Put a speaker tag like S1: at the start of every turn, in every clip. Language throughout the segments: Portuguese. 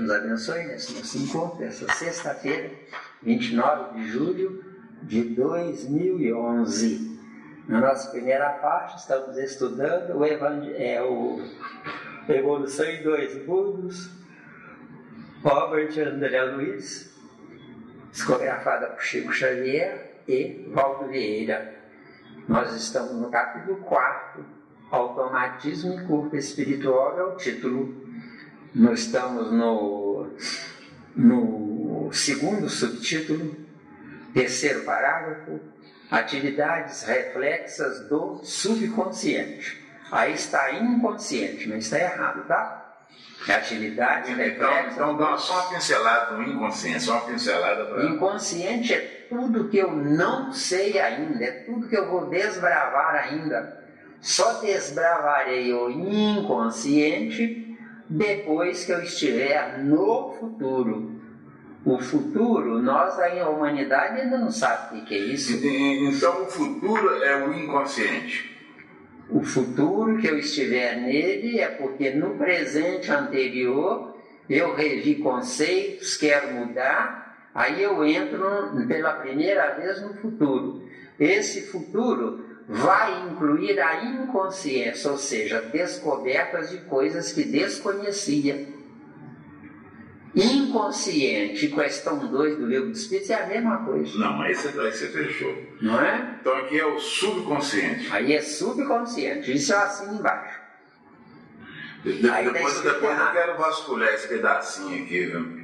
S1: nos abençoe nesse nosso encontro, essa sexta-feira, 29 de julho de 2011. Na nossa primeira parte, estamos estudando o Evolução em Dois Mundos, Robert André Luiz, psicografada por Chico Xavier e Valdo Vieira. Nós estamos no capítulo 4, Automatismo e Corpo Espiritual, é o título. Nós estamos no segundo subtítulo, terceiro parágrafo, atividades reflexas do subconsciente. Aí está inconsciente, mas está errado, tá? Atividades reflexas.
S2: Então dá só uma pincelada no inconsciente, só uma pincelada para.
S1: Inconsciente é tudo que eu não sei ainda, é tudo que eu vou desbravar ainda. Só desbravarei o inconsciente depois que eu estiver no futuro. O futuro, nós aí, a humanidade ainda não sabe o que é isso.
S2: Então o futuro é o inconsciente.
S1: O futuro que eu estiver nele é porque no presente anterior eu revi conceitos, quero mudar, aí eu entro pela primeira vez no futuro. Esse futuro vai incluir a inconsciência, ou seja, descobertas de coisas que desconhecia. Inconsciente, questão 2 do Livro dos Espíritos, é a mesma coisa.
S2: Não, aí você fechou.
S1: Não é?
S2: Então aqui é o subconsciente.
S1: Aí é subconsciente, isso eu assino embaixo.
S2: Depois eu quero vasculhar esse pedacinho aqui, viu?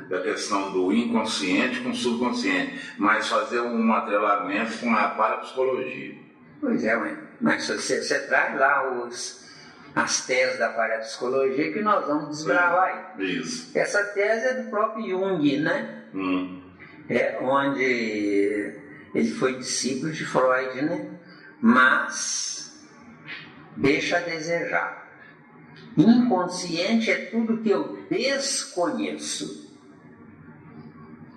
S2: Da questão do inconsciente com o subconsciente, mas fazer um atrelamento com a parapsicologia.
S1: Pois é, mas você traz lá as teses da parapsicologia que nós vamos desbravar aí.
S2: Isso.
S1: Essa tese é do próprio Jung, né? É onde ele foi discípulo de Freud, né? Mas deixa a desejar. Inconsciente é tudo que eu desconheço,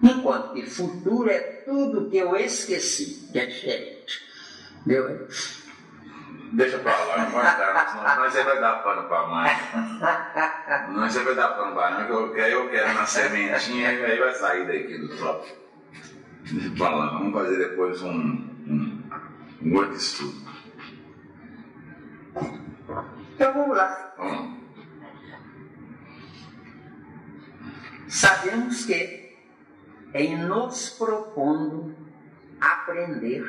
S1: enquanto que futuro é tudo que eu esqueci, que é diferente. Entendeu?
S2: Deixa pra lá, não vai dar, senão nós vai dar pano pra mãe. Nós vai dar pano pra mãe, que eu quero na sementinha e aí vai sair daqui do próprio. Deixa pra lá, vamos fazer depois um outro estudo.
S1: Então vamos lá. Sabemos que, em nos propondo aprender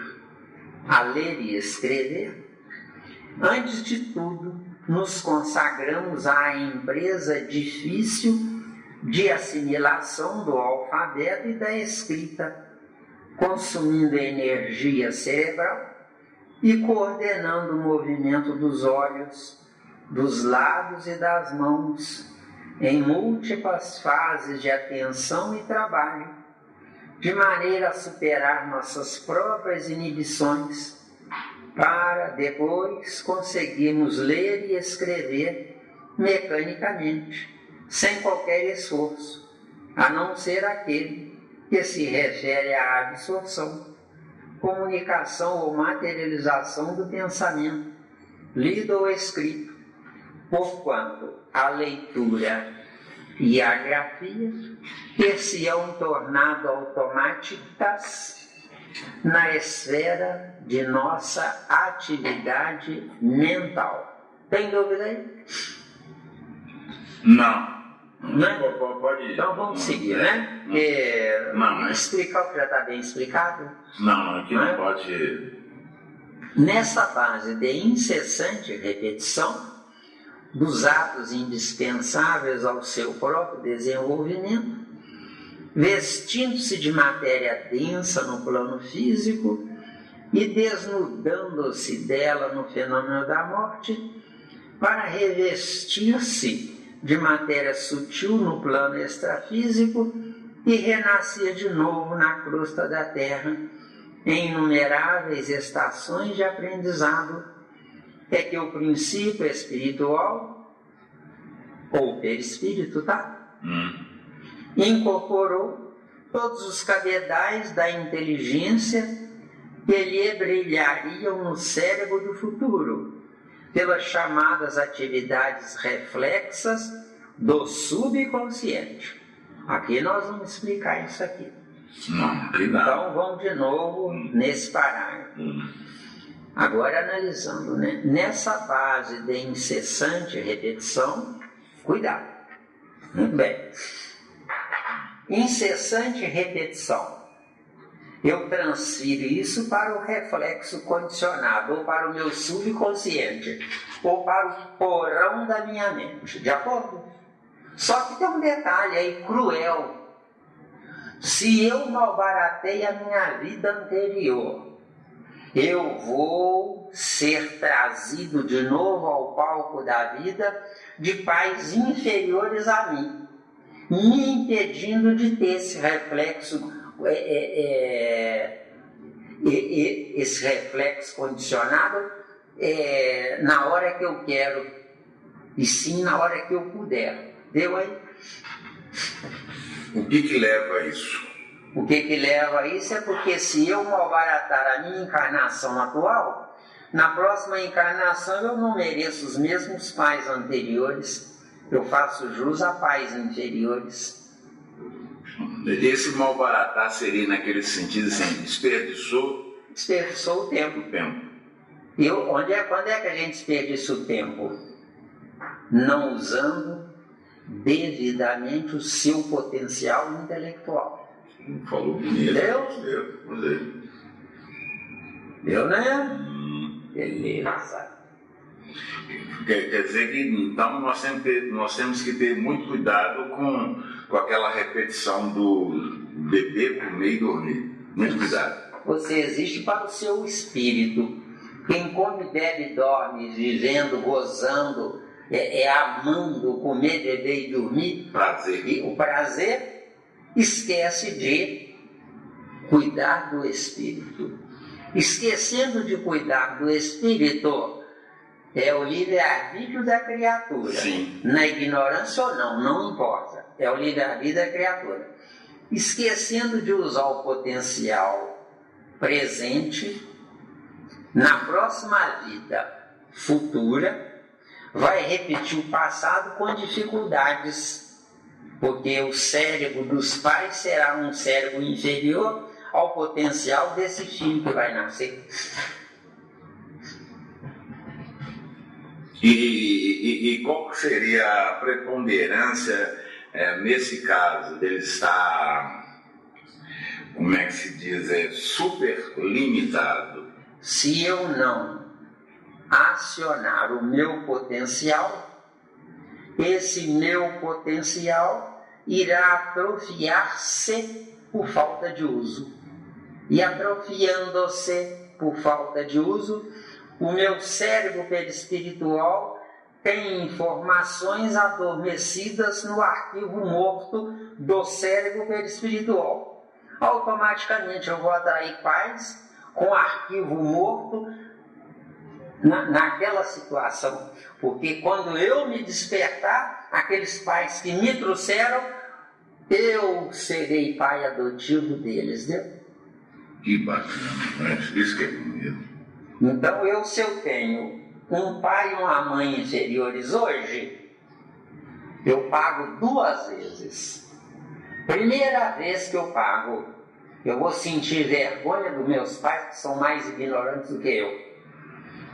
S1: a ler e escrever, antes de tudo nos consagramos à empresa difícil de assimilação do alfabeto e da escrita, consumindo energia cerebral e coordenando o movimento dos olhos, dos lábios e das mãos, em múltiplas fases de atenção e trabalho, de maneira a superar nossas próprias inibições, para depois conseguirmos ler e escrever mecanicamente, sem qualquer esforço, a não ser aquele que se refere à absorção, comunicação ou materialização do pensamento, lido ou escrito, porquanto a leitura e a grafia ter-se-ão tornado automáticas na esfera de nossa atividade mental. Tem dúvida aí?
S2: Não.
S1: Né?
S2: Pode ir.
S1: Então vamos seguir, né? Explicar o que já está bem explicado?
S2: Não, aqui não pode.
S1: Nessa fase de incessante repetição dos atos indispensáveis ao seu próprio desenvolvimento, vestindo-se de matéria densa no plano físico e desnudando-se dela no fenômeno da morte, para revestir-se de matéria sutil no plano extrafísico e renascer de novo na crosta da terra, em inumeráveis estações de aprendizado, é que o princípio espiritual, ou perispírito, incorporou todos os cabedais da inteligência que lhe brilhariam no cérebro do futuro, pelas chamadas atividades reflexas do subconsciente. Aqui nós vamos explicar isso aqui.
S2: Não, que não.
S1: Então vamos de novo nesse parágrafo. Agora analisando, né? Nessa base de incessante repetição, cuidado. Muito bem. Incessante repetição. Eu transfiro isso para o reflexo condicionado, ou para o meu subconsciente, ou para o porão da minha mente. De acordo? Só que tem um detalhe aí cruel. Se eu malbaratei a minha vida anterior, eu vou ser trazido de novo ao palco da vida de pais inferiores a mim, me impedindo de ter esse reflexo, esse reflexo condicionado na hora que eu quero, e sim na hora que eu puder. Deu aí?
S2: O que leva a isso?
S1: O que leva a isso é porque se eu malbaratar a minha encarnação atual, na próxima encarnação eu não mereço os mesmos pais anteriores, eu faço jus a pais inferiores.
S2: Esse malbaratar seria naquele sentido assim, desperdiçou
S1: o tempo. E quando é que a gente desperdiça o tempo? Não usando devidamente o seu potencial intelectual.
S2: Falou bonito.
S1: Deu, né? Beleza.
S2: Quer dizer que então nós temos que ter muito cuidado com aquela repetição do beber, comer e dormir. Muito cuidado.
S1: Você existe para o seu espírito. Quem come, bebe, dorme, vivendo, gozando, amando, comer, beber e dormir.
S2: Prazer.
S1: E o prazer esquece de cuidar do espírito. Esquecendo de cuidar do espírito, é o livre-arbítrio da criatura.
S2: Sim.
S1: Na ignorância ou não importa. É o livre-arbítrio da criatura. Esquecendo de usar o potencial presente, na próxima vida futura, vai repetir o passado com dificuldades, porque o cérebro dos pais será um cérebro inferior ao potencial desse filho que vai nascer.
S2: E qual seria a preponderância nesse caso dele estar, como é que se diz, super limitado?
S1: Se eu não acionar o meu potencial, esse meu potencial irá atrofiar-se por falta de uso. E atrofiando-se por falta de uso, o meu cérebro perispiritual tem informações adormecidas no arquivo morto do cérebro perispiritual. Automaticamente eu vou atrair paz com arquivo morto naquela situação. Porque quando eu me despertar, aqueles pais que me trouxeram, eu serei pai adotivo deles, né?
S2: Que bacana, isso que é bonito.
S1: Então se eu tenho um pai e uma mãe inferiores hoje, eu pago 2 vezes. Primeira vez que eu pago, eu vou sentir vergonha dos meus pais, que são mais ignorantes do que eu.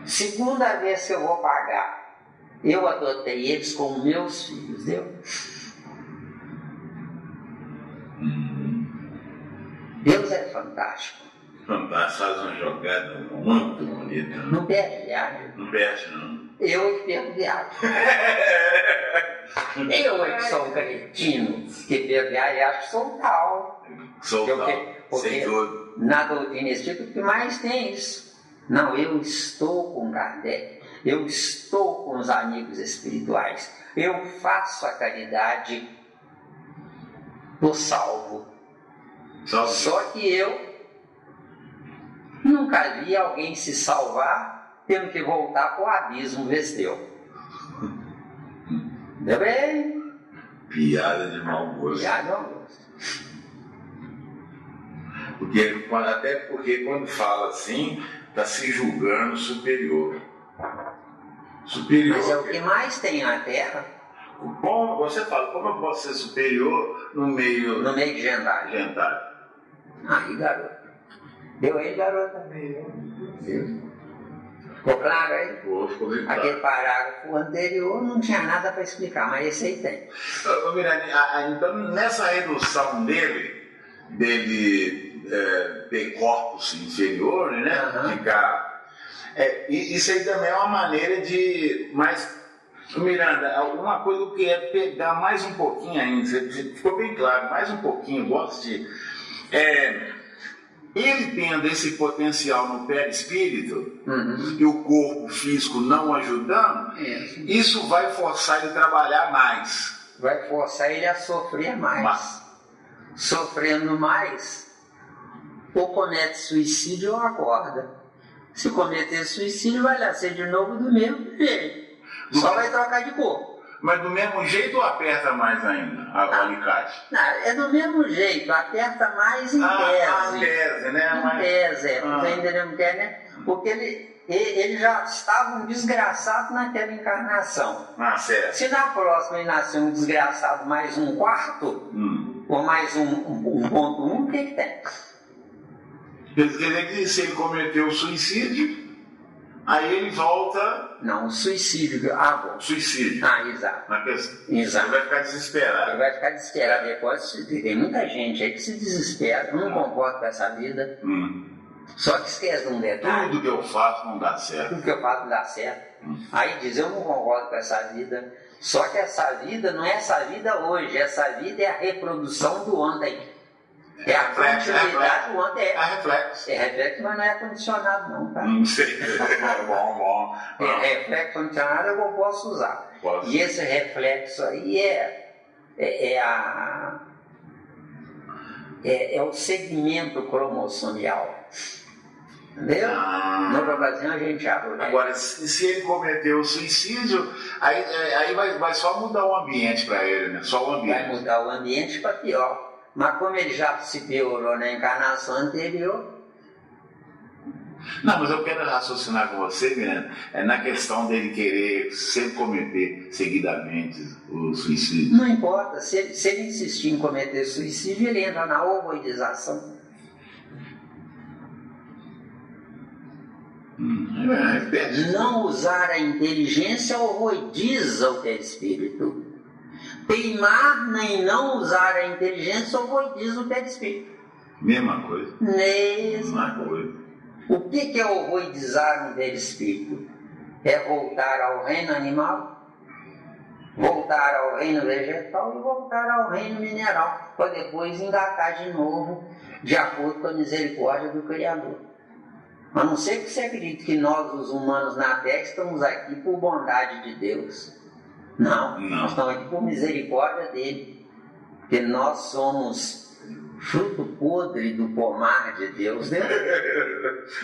S1: Segunda vez que eu vou pagar, eu adotei eles como meus filhos, viu? Deus é fantástico.
S2: Fantástico, faz uma jogada muito bonita.
S1: Não perde viagem.
S2: Não perde, não.
S1: Eu que perco viagem. Eu é que sou um cretino que perco viagem e acho que sou tal.
S2: Sou tal, sem dúvida.
S1: Na doutrina espírita, o que mais tem isso? Não, eu estou com Kardec, eu estou com os amigos espirituais, eu faço a caridade do salvo. Só que eu nunca vi alguém se salvar tendo que voltar para o abismo vesdeu. Entendeu bem?
S2: Piada de mau gosto.
S1: Piada de mau gosto.
S2: Até porque quando fala assim, está se julgando superior.
S1: Mas é o que mais tem na Terra.
S2: Bom, você fala, como eu posso ser superior no meio...
S1: No meio de gentalho. Aí, garoto. Deu aí, garota? Deu. Ficou claro aí?
S2: Ficou bem claro.
S1: Aquele parágrafo anterior não tinha nada para explicar, mas esse aí tem.
S2: Mirani, então nessa redução dele ter corpos inferiores, né? Ficar. Isso aí também é uma maneira de. Mas, Miranda, uma coisa que eu queria pegar mais um pouquinho ainda, ficou bem claro, mais um pouquinho, gosto de. Ele tendo esse potencial no perispírito e o corpo físico não ajudando, isso vai forçar ele a trabalhar mais.
S1: Vai forçar ele a sofrer mais. Sofrendo mais, ou comete suicídio ou acorda. Se cometer suicídio, vai nascer de novo do mesmo jeito. Só vai trocar de corpo.
S2: Mas do mesmo jeito ou aperta mais ainda o alicate?
S1: Não, é do mesmo jeito, aperta mais em tese.
S2: Em tese, né?
S1: Em tese, você ainda não quer, né? Porque ele já estava um desgraçado naquela encarnação.
S2: Certo.
S1: Se na próxima ele nascer um desgraçado mais um quarto, ou mais 1.1, o que tem?
S2: Quer dizer que se ele cometeu suicídio, aí ele volta...
S1: Não, suicídio. Bom.
S2: Suicídio.
S1: Exato.
S2: Exato.
S1: Ele
S2: vai ficar desesperado.
S1: Ele vai ficar desesperado depois. Tem muita gente aí que se desespera, não concorda com essa vida. Só que esquece de um detalhe.
S2: Tudo que eu faço não dá certo.
S1: Tudo que eu faço não dá certo. Aí diz, eu não concordo com essa vida. Só que essa vida não é essa vida hoje. Essa vida é a reprodução do ontem. É a continuidade do ontem.
S2: É reflexo.
S1: É reflexo, mas não é condicionado não, tá?
S2: Não sei. Bom.
S1: Reflexo condicionado eu posso usar.
S2: Posso.
S1: E esse reflexo aí é o segmento cromossomial. Entendeu? Noutra ocasião a gente abre.
S2: Agora, se ele cometeu o suicídio, aí vai só mudar o ambiente para ele, né? Só o ambiente.
S1: Vai mudar o ambiente para pior. Mas como ele já se piorou na encarnação anterior...
S2: Não, mas eu quero raciocinar com você, Miranda, na questão dele querer sempre cometer seguidamente o suicídio.
S1: Não importa, se ele insistir em cometer suicídio, ele entra na ovoidização. Não usar a inteligência ovoidiza o perispírito. Teimar nem não usar a inteligência ovoidiza o perispírito.
S2: Mesma coisa.
S1: Mesma coisa. O que é ovoidizar um perispírito? É voltar ao reino animal, voltar ao reino vegetal e voltar ao reino mineral, para depois engatar de novo, de acordo com a misericórdia do Criador. A não ser que você acredite que nós, os humanos na Terra, estamos aqui por bondade de Deus. Não, nós estamos aqui por misericórdia dele, porque nós somos fruto podre do pomar de Deus, né?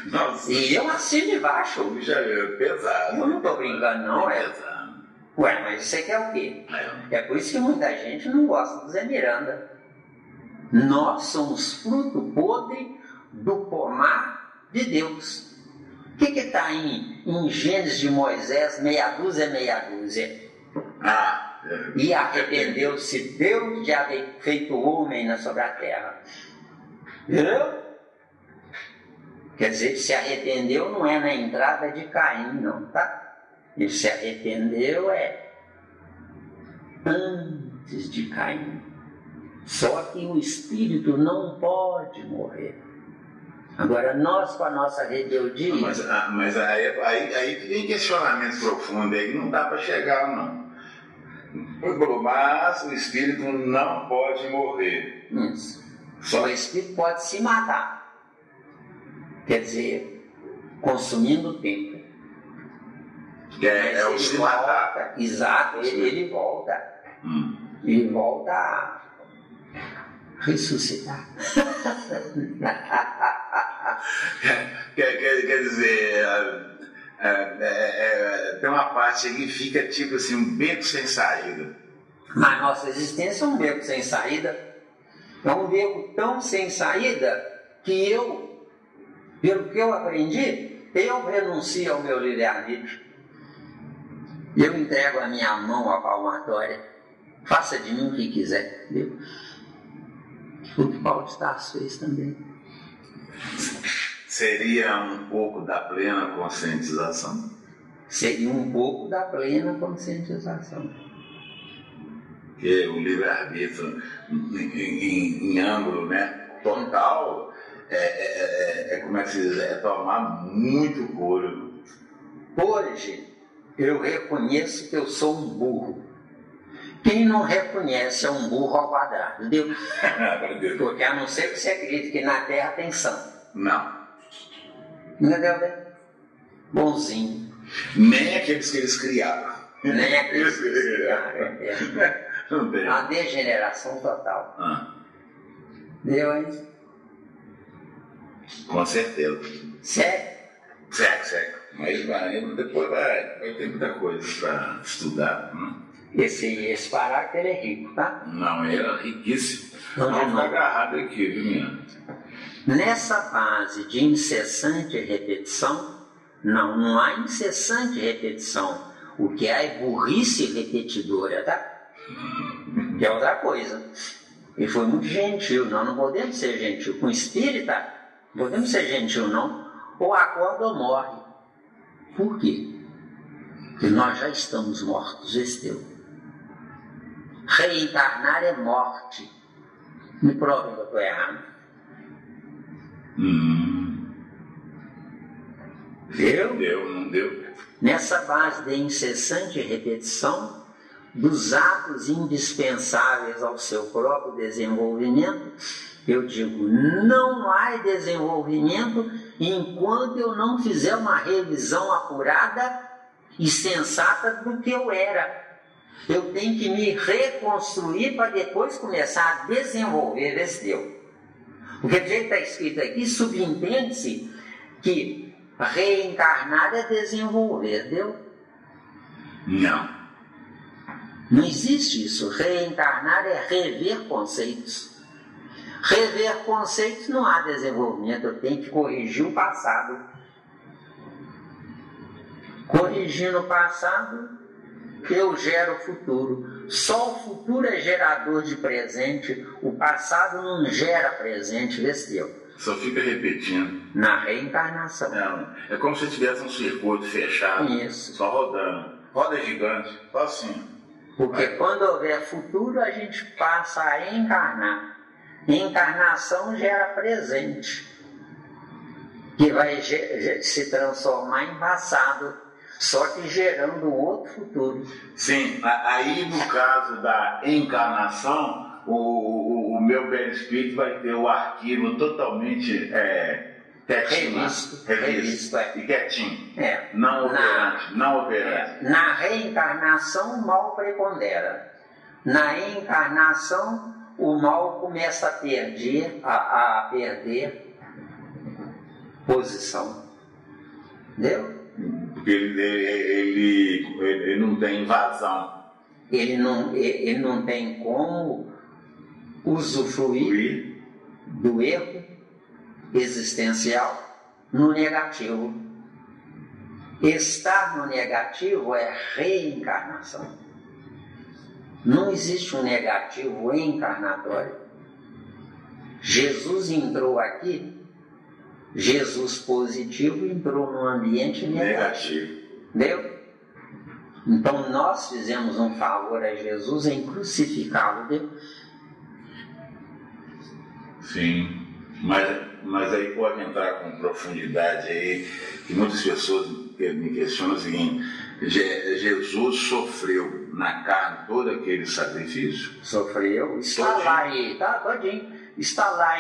S2: Nossa.
S1: E eu assino embaixo.
S2: O bicho é pesado.
S1: Eu não estou brincando, não, é?
S2: Pesado.
S1: Ué, mas isso aqui é o quê? É por isso que muita gente não gosta do Zé Miranda. Nós somos fruto podre do pomar de Deus. O que está em Gênesis de Moisés, meia dúzia? E arrependeu-se Deus de haver feito o homem sobre a terra. Viu? Quer dizer, se arrependeu não é na entrada de Caim, não, tá? Ele se arrependeu antes de Caim. Só que o espírito não pode morrer. Agora, nós, com a nossa rebeldia...
S2: Mas aí tem questionamento profundo aí, não dá para chegar, não. Mas o espírito não pode morrer.
S1: Isso. O espírito pode se matar. Quer dizer, consumindo o tempo.
S2: É o se matar.
S1: Exato, ele volta. Ele volta a ressuscitar.
S2: Quer dizer, tem uma parte que fica tipo assim, um beco sem saída.
S1: A nossa existência é um beco sem saída. É um beco tão sem saída que pelo que eu aprendi, eu renuncio ao meu livre-arbítrio. Eu entrego a minha mão à palmatória. Faça de mim o que quiser. Entendeu? O que Paulo de Tarso fez também.
S2: Seria um pouco da plena conscientização.
S1: Seria um pouco da plena conscientização.
S2: Que o livre-arbítrio em ângulo, né, total, como é que se diz? É tomar muito couro.
S1: Hoje, eu reconheço que eu sou um burro. Quem não reconhece é um burro ao quadrado, entendeu? Porque a não ser que você acredite que na Terra tem santo.
S2: Não.
S1: Entendeu, né? Bonzinho.
S2: Nem aqueles que eles criaram.
S1: Nem aqueles que eles criaram.
S2: Não tem.
S1: Uma degeneração total. Deu, hein?
S2: Com certeza.
S1: Sério?
S2: Sério. Mas depois vai ter muita coisa para estudar.
S1: Esse parágrafo ele é rico, tá?
S2: Não, ele é riquíssimo.
S1: Não
S2: ficar agarrado aqui, viu, menino?
S1: Nessa fase de incessante repetição, não há incessante repetição. O que há é burrice repetidora, tá? Que é outra coisa. Ele foi muito gentil. Nós não podemos ser gentil. Com espírita, não podemos ser gentil, não. Ou acorda ou morre. Por quê? Porque nós já estamos mortos, Esteu. Reencarnar é morte. Me prove que eu estou errado.
S2: Deu, não deu.
S1: Nessa base de incessante repetição dos atos indispensáveis ao seu próprio desenvolvimento, eu digo, não há desenvolvimento enquanto eu não fizer uma revisão apurada e sensata do que eu era. Eu tenho que me reconstruir para depois começar a desenvolver esse Deus. Porque do jeito que está escrito aqui, subentende-se que reencarnar é desenvolver, entendeu? Não existe isso. Reencarnar é rever conceitos. Rever conceitos não há desenvolvimento, eu tenho que corrigir o passado. Corrigindo o passado, eu gero o futuro. Só o futuro é gerador de presente, o passado não gera presente, vê se deu.
S2: Só fica repetindo.
S1: Na reencarnação.
S2: É como se tivesse um circuito fechado.
S1: Isso.
S2: Só rodando. Roda gigante, só assim.
S1: Porque quando houver futuro, a gente passa a encarnar. Encarnação gera presente, que vai se transformar em passado, só que gerando um outro futuro.
S2: Sim, aí no caso da encarnação, o meu perispírito vai ter o arquivo totalmente revisto e quietinho. Não operante.
S1: Na reencarnação, o mal prepondera. Na encarnação, o mal começa a perder posição. Entendeu?
S2: Porque ele não tem vazão.
S1: Ele não tem como usufruir do erro existencial no negativo. Estar no negativo é reencarnação. Não existe um negativo encarnatório. Jesus entrou aqui, Jesus positivo entrou num ambiente negativo. Entendeu? Então nós fizemos um favor a Jesus em crucificá-lo. Entendeu?
S2: Sim, mas aí pode entrar com profundidade aí, que muitas pessoas me questionam o seguinte: Jesus sofreu na carne todo aquele sacrifício?
S1: Sofreu, está lá aí, tá todinho. Está lá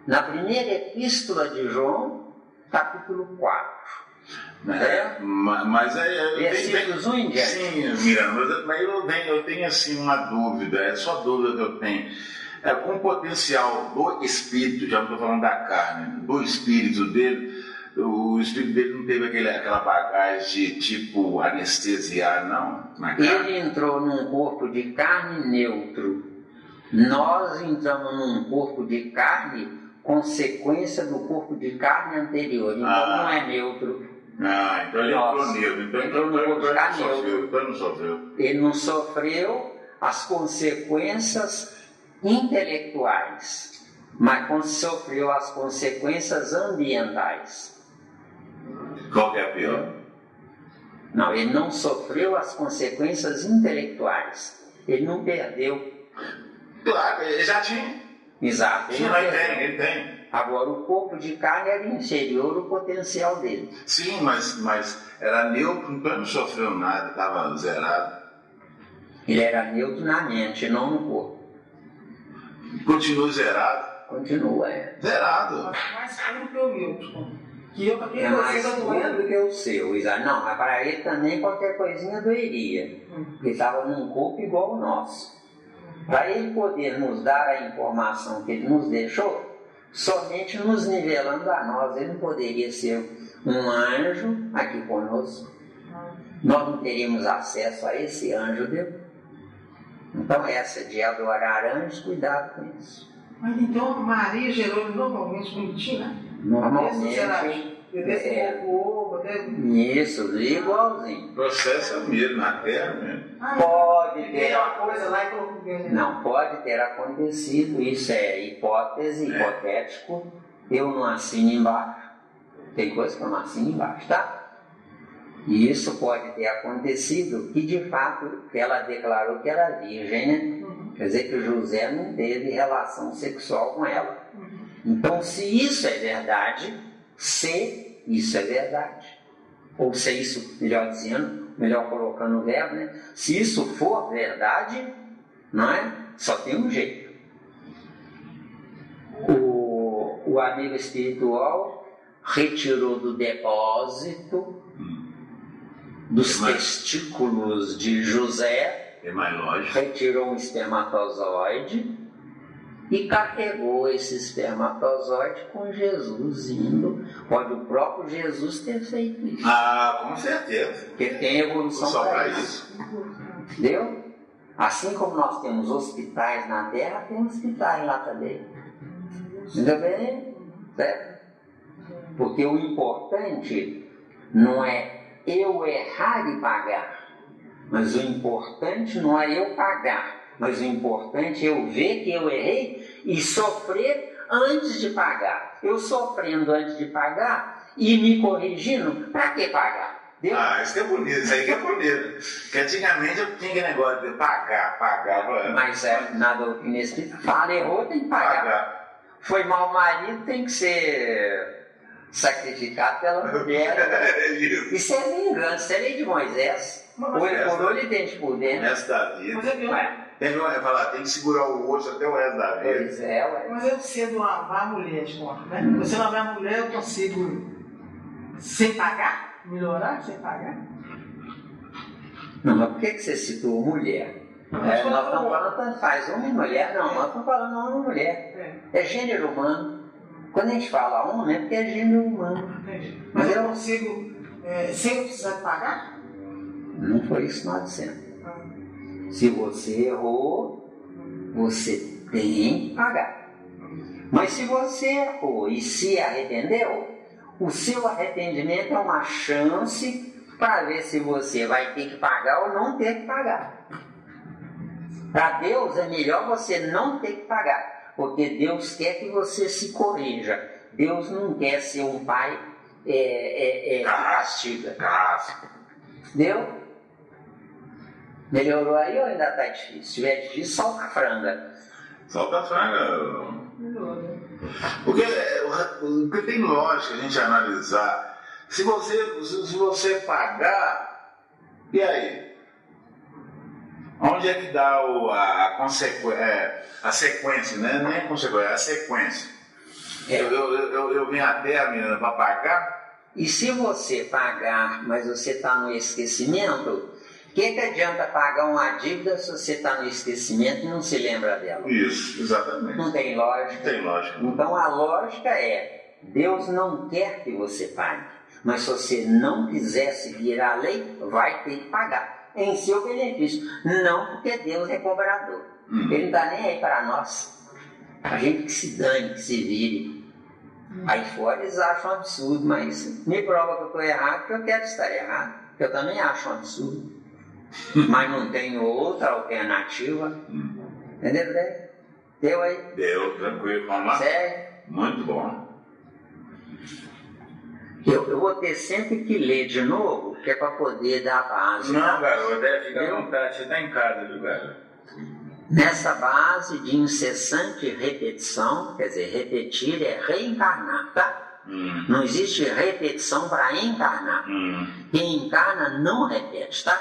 S1: na primeira epístola de João, capítulo 4.
S2: Mas
S1: versículos 1 em diante.
S2: Sim, Miranda, mas eu tenho assim uma dúvida, é só dúvida que eu tenho. Com o potencial do espírito, já não estou falando da carne, do espírito dele, o espírito dele não teve aquela bagagem de tipo anestesiar, não?
S1: Ele entrou num corpo de carne neutro. Nós entramos num corpo de carne, consequência do corpo de carne anterior. Então não é neutro.
S2: Então ele entrou neutro.
S1: Entrou no corpo de carne neutro.
S2: Então não sofreu.
S1: Ele não sofreu as consequências intelectuais, mas sofreu as consequências ambientais.
S2: Qual que é a pior?
S1: Não, ele não sofreu as consequências intelectuais. Ele não perdeu.
S2: Claro, ele já tinha.
S1: Exato.
S2: Ele tem.
S1: Agora, o corpo de carne era inferior ao potencial dele.
S2: Sim, mas era neutro, então ele não sofreu nada, estava zerado.
S1: Ele era neutro na mente, não no corpo.
S2: Continua zerado?
S1: Continua, é.
S2: Zerado.
S3: Mais puro que o meu. Que eu também
S1: É mais
S3: você
S1: puro
S3: doendo.
S1: do que o seu, exato. Não, mas para ele também qualquer coisinha doeria. Ele estava num corpo igual ao nosso. Para ele poder nos dar a informação que ele nos deixou, somente nos nivelando a nós. Ele não poderia ser um anjo aqui conosco. Nós não teríamos acesso a esse anjo Deus. Então essa de adorar anjos, cuidado com isso.
S3: Mas então Maria gerou ele normalmente bonitinho, né?
S1: Normalmente isso, igualzinho.
S2: Processo é o mesmo, na terra mesmo.
S1: Pode
S3: Tem
S1: ter.
S3: uma coisa lá e colocou dentro.
S1: Não, pode ter acontecido, isso é hipótese, hipotético. Eu não assino embaixo. Tem coisa que eu não assino embaixo, tá? E isso pode ter acontecido, que de fato ela declarou que era virgem, né? Quer dizer que o José não teve relação sexual com ela. Então, se isso é verdade, se isso é verdade, ou se isso, melhor dizendo, melhor colocando o verbo, né? Se isso for verdade, não é? Só tem um jeito. O amigo espiritual retirou do depósito dos testículos de José,
S2: É mais lógico.
S1: retirou um espermatozoide e carregou esse espermatozoide com Jesus indo. Pode o próprio Jesus ter feito isso.
S2: Ah, com certeza.
S1: Porque tem evolução
S2: Só
S1: para
S2: para
S1: isso.
S2: isso.
S1: Entendeu? Assim como nós temos hospitais na Terra, tem hospitais lá também. Ainda bem? Certo? Porque o importante não é eu errar e pagar. Mas o importante não é eu pagar. Mas o importante é eu ver que eu errei e sofrer antes de pagar. Eu sofrendo antes de pagar e me corrigindo, para que pagar? Deu?
S2: Ah, isso que é bonito, isso aí que é bonito. Porque antigamente eu tinha aquele negócio de pagar.
S1: Mas na doutrina espírita, fala, errou, tem que pagar. Foi mau marido, tem que ser sacrificado pela mulher. Isso é vingança, é lei de Moisés. Olho por olho e dente por dente.
S2: Resto da vida.
S3: Mas eu,
S2: Tem que segurar o osso até o resto da vida.
S1: Pois é, ué.
S3: mas eu cedo amar a mulher de conta, né? Você não amar a mulher, eu consigo sem pagar? Melhorar sem pagar?
S1: Não, mas por que você citou mulher? Nós estamos falando tanto faz homem e mulher. Não, nós estamos falando homem e mulher. É gênero humano. Quando a gente fala homem, é porque é gênero humano.
S3: Entendi. Mas eu consigo sem precisar pagar?
S1: Não foi isso que nós dissemos. Se você errou, você tem que pagar. Mas se você errou e se arrependeu, o seu arrependimento é uma chance para ver se você vai ter que pagar ou não ter que pagar. Para Deus é melhor você não ter que pagar, porque Deus quer que você se corrija. Deus não quer ser um pai que castiga. Deu? Melhorou aí ou ainda está difícil? Se estiver difícil, solta a franga.
S2: Solta a franga.
S3: Melhorou.
S2: Porque tem lógica a gente analisar. Se você pagar, e aí? Onde é que dá a sequência, né? Nem a consequência, a sequência. Eu vim até a menina para pagar.
S1: E se você pagar, mas você está no esquecimento, o que adianta pagar uma dívida se você está no esquecimento e não se lembra dela?
S2: Isso, exatamente.
S1: Não tem lógica.
S2: Tem lógica.
S1: Então a lógica é, Deus não quer que você pague, mas se você não quiser seguir a lei, vai ter que pagar, em seu benefício. Não porque Deus é cobrador. Ele não está nem aí para nós. A gente que se dane, que se vire. Aí fora eles acham um absurdo, mas me prova que eu estou errado, porque eu quero estar errado. Eu também acho um absurdo. Mas não tem outra alternativa. Entendeu, Zé? Deu aí?
S2: Deu, tranquilo, vamos lá?
S1: Sério?
S2: Muito bom.
S1: Eu vou ter sempre que ler de novo, que é para poder dar base.
S2: Não, garoto, fica à vontade, você está em casa, viu, garoto?
S1: Nessa base de incessante repetição, quer dizer, repetir é reencarnar, tá? Não existe repetição para encarnar. Quem encarna não repete, tá?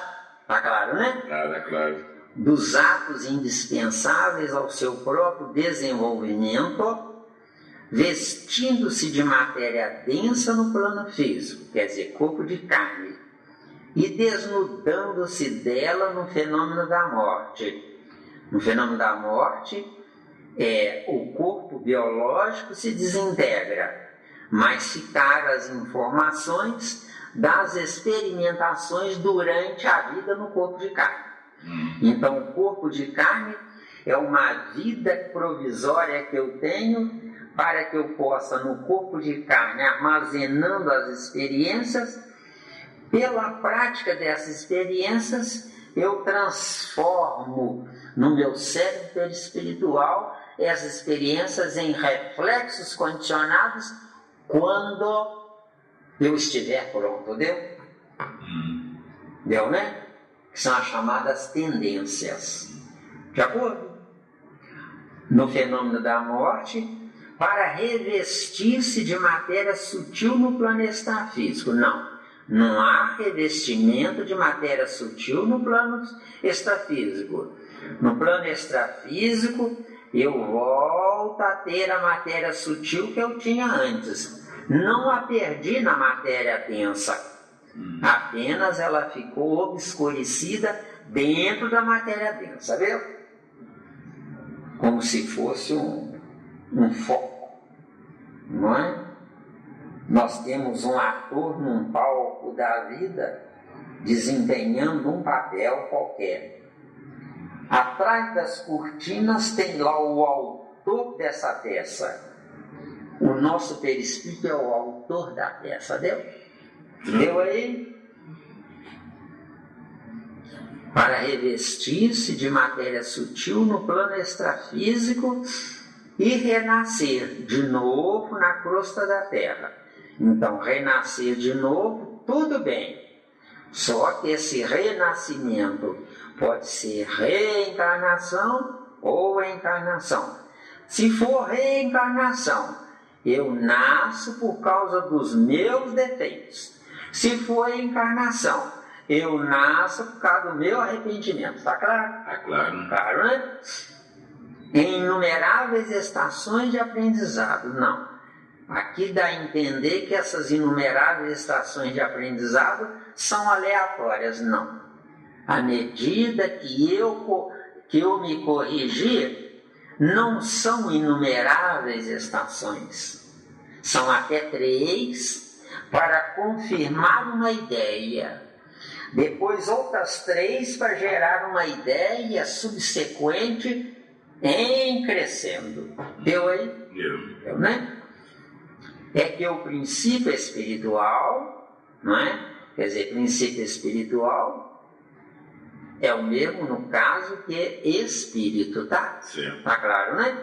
S1: Tá claro, né?
S2: Tá claro.
S1: Dos atos indispensáveis ao seu próprio desenvolvimento, vestindo-se de matéria densa no plano físico, quer dizer, corpo de carne, e desnudando-se dela no fenômeno da morte. No fenômeno da morte, o corpo biológico se desintegra, mas ficaram as informações das experimentações durante a vida no corpo de carne. Então, o corpo de carne é uma vida provisória que eu tenho para que eu possa, no corpo de carne, armazenando as experiências, pela prática dessas experiências, eu transformo no meu cérebro perispiritual essas experiências em reflexos condicionados quando eu estiver pronto, deu? Deu, né? Que são as chamadas tendências. De acordo? No fenômeno da morte, para revestir-se de matéria sutil no plano extrafísico. Não há revestimento de matéria sutil no plano extrafísico. No plano extrafísico, eu volto a ter a matéria sutil que eu tinha antes. Não a perdi na matéria densa. Apenas ela ficou obscurecida dentro da matéria densa, viu? Como se fosse um foco, não é? Nós temos um ator num palco da vida desempenhando um papel qualquer. Atrás das cortinas tem lá o autor dessa peça. O nosso perispírito é o autor da peça, deu? Deu aí? Para revestir-se de matéria sutil no plano extrafísico e renascer de novo na crosta da terra. Então, renascer de novo, tudo bem. Só que esse renascimento pode ser reencarnação ou encarnação. Se for reencarnação, eu nasço por causa dos meus defeitos. Se for encarnação, eu nasço por causa do meu arrependimento. Está claro?
S2: Está claro.
S1: Claro, né? Em inumeráveis estações de aprendizado. Não. Aqui dá a entender que essas inumeráveis estações de aprendizado são aleatórias. Não. À medida que eu me corrigir, não são inumeráveis estações. São até 3 para confirmar uma ideia. Depois outras 3 para gerar uma ideia subsequente em crescendo. Deu aí? Deu, né? É que o princípio espiritual, não é? Quer dizer, princípio espiritual é o mesmo no caso que é espírito, tá?
S2: Sim.
S1: Tá claro, né?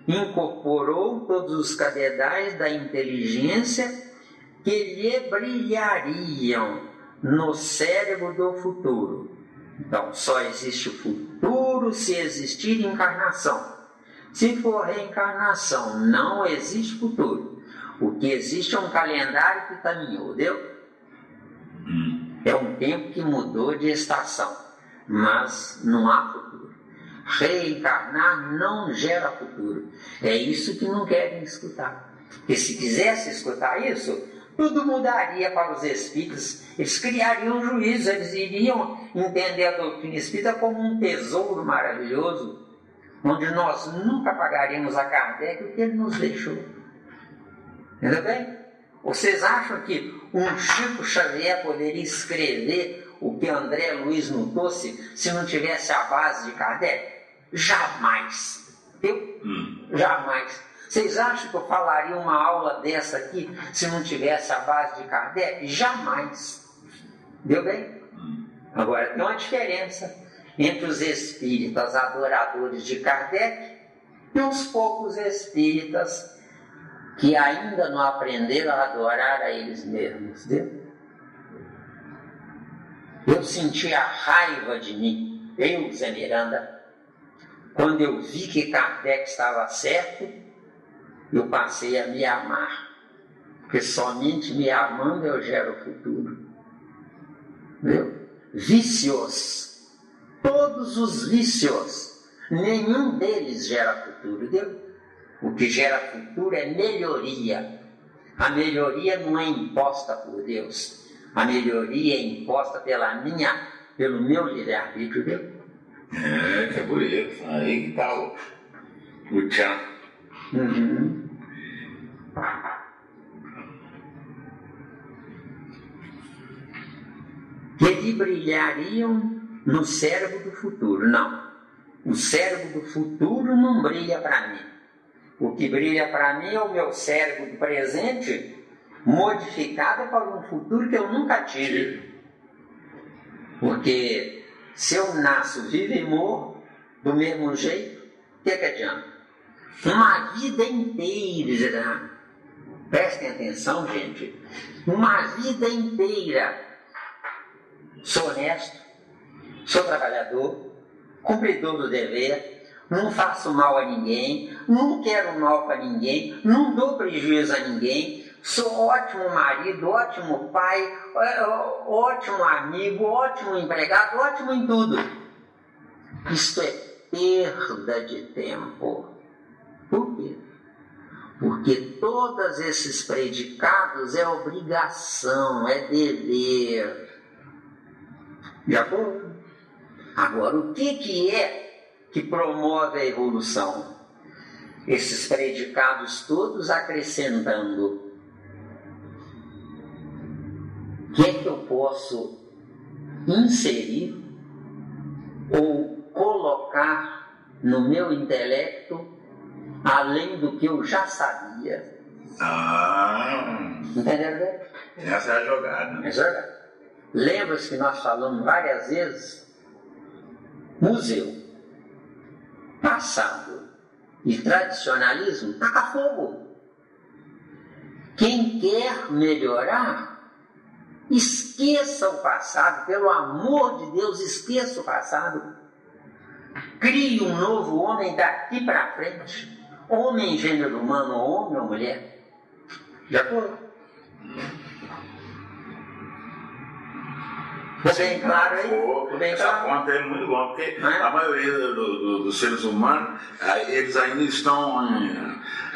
S1: Incorporou todos os cabedais da inteligência que lhe brilhariam no cérebro do futuro. Então, só existe o futuro se existir encarnação. Se for reencarnação, não existe futuro. O que existe é um calendário que caminhou, deu? É um tempo que mudou de estação, mas não há futuro. Reencarnar não gera futuro. É isso que não querem escutar. Porque se quisesse escutar isso, tudo mudaria para os espíritos. Eles criariam um juízo, eles iriam entender a doutrina espírita como um tesouro maravilhoso, onde nós nunca pagaríamos a Kardec o que ele nos deixou. Entendeu bem? Vocês acham que um Chico Xavier poderia escrever o que André Luiz não trouxe se não tivesse a base de Kardec? Jamais. Eu? Jamais. Vocês acham que eu falaria uma aula dessa aqui se não tivesse a base de Kardec? Jamais. Deu bem? Agora, tem uma diferença entre os espíritas adoradores de Kardec e uns poucos espíritas que ainda não aprenderam a adorar a eles mesmos. Viu? Eu senti a raiva de mim, eu, Zé Miranda, quando eu vi que Kardec estava certo, eu passei a me amar. Porque somente me amando eu gero o futuro. Viu? Vícios, todos os vícios, nenhum deles gera futuro. Viu? O que gera futuro é melhoria. A melhoria não é imposta por Deus. A melhoria é imposta pelo meu livre-arbítrio, viu?
S2: Que é bonito. Aí que tá o tchan.
S1: Uhum. Que brilhariam no cérebro do futuro. Não. O cérebro do futuro não brilha para mim. O que brilha para mim é o meu cérebro do presente modificado para um futuro que eu nunca tive. Porque se eu nasço vivo e morro do mesmo jeito, o que adianta? Uma vida inteira, prestem atenção, gente, uma vida inteira, sou honesto, sou trabalhador, cumpridor do dever, não faço mal a ninguém, não quero mal para ninguém, não dou prejuízo a ninguém, sou ótimo marido, ótimo pai, ótimo amigo, ótimo empregado, ótimo em tudo. Isto é perda de tempo. Por quê? Porque todos esses predicados é obrigação, é dever. De acordo? Agora, o que é que promove a evolução? Esses predicados todos acrescentando. O que é que eu posso inserir ou colocar no meu intelecto além do que eu já sabia? Entenderam?
S2: Essa é a jogada.
S1: É jogada. Lembra-se que nós falamos várias vezes? Museu, passado e tradicionalismo, taca fogo. Quem quer melhorar, esqueça o passado, pelo amor de Deus, esqueça o passado. Crie um novo homem daqui para frente. Homem, gênero humano, homem ou mulher. De acordo? Ficou bem claro aí?
S2: Essa conta é muito bom, porque a maioria dos seres humanos, eles ainda estão,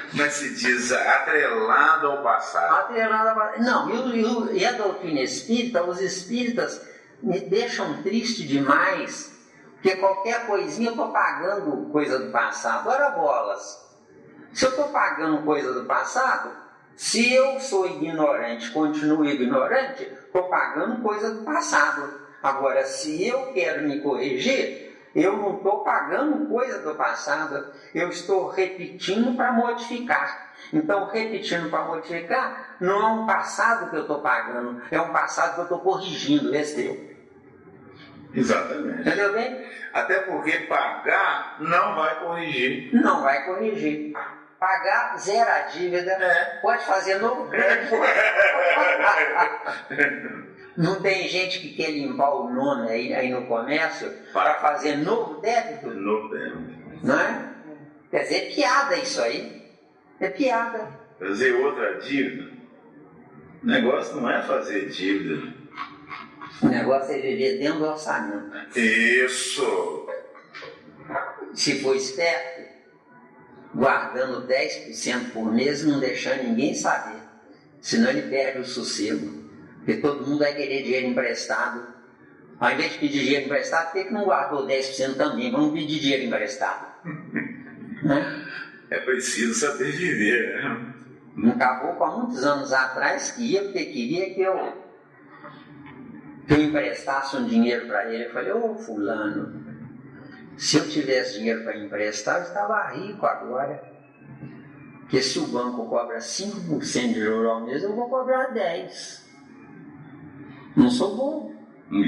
S2: como é que se diz, atrelado ao passado.
S1: Atrelado ao passado. Não, e a doutrina espírita, os espíritas me deixam triste demais, porque qualquer coisinha eu estou pagando coisa do passado. Ora bolas, se eu estou pagando coisa do passado, se eu sou ignorante, continuo ignorante, estou pagando coisa do passado. Agora, se eu quero me corrigir, eu não estou pagando coisa do passado, eu estou repetindo para modificar. Então, repetindo para modificar, não é um passado que eu estou pagando, é um passado que eu estou corrigindo, esse teu.
S2: Exatamente.
S1: Entendeu bem?
S2: Até porque pagar não vai corrigir.
S1: Não vai corrigir. Pagar, zera a dívida, pode fazer novo crédito. Não tem gente que quer limpar o nome aí no comércio para fazer novo débito?
S2: Novo débito.
S1: Não é? Quer dizer, é piada isso aí. É piada.
S2: Fazer outra dívida. O negócio não é fazer dívida.
S1: O negócio é viver dentro do orçamento.
S2: Isso!
S1: Se for esperto, guardando 10% por mês, não deixando ninguém saber. Senão ele perde o sossego. Porque todo mundo vai querer dinheiro emprestado. Ao invés de pedir dinheiro emprestado, por que não guardou 10% também? Vamos pedir dinheiro emprestado. Né?
S2: É preciso saber viver. Né?
S1: Um caboclo há muitos anos atrás que ia porque queria que eu emprestasse um dinheiro para ele. Eu falei, ô fulano, se eu tivesse dinheiro para emprestar, eu estava rico agora. Porque se o banco cobra 5% de juros ao mês, eu vou cobrar 10%. Não sou bom.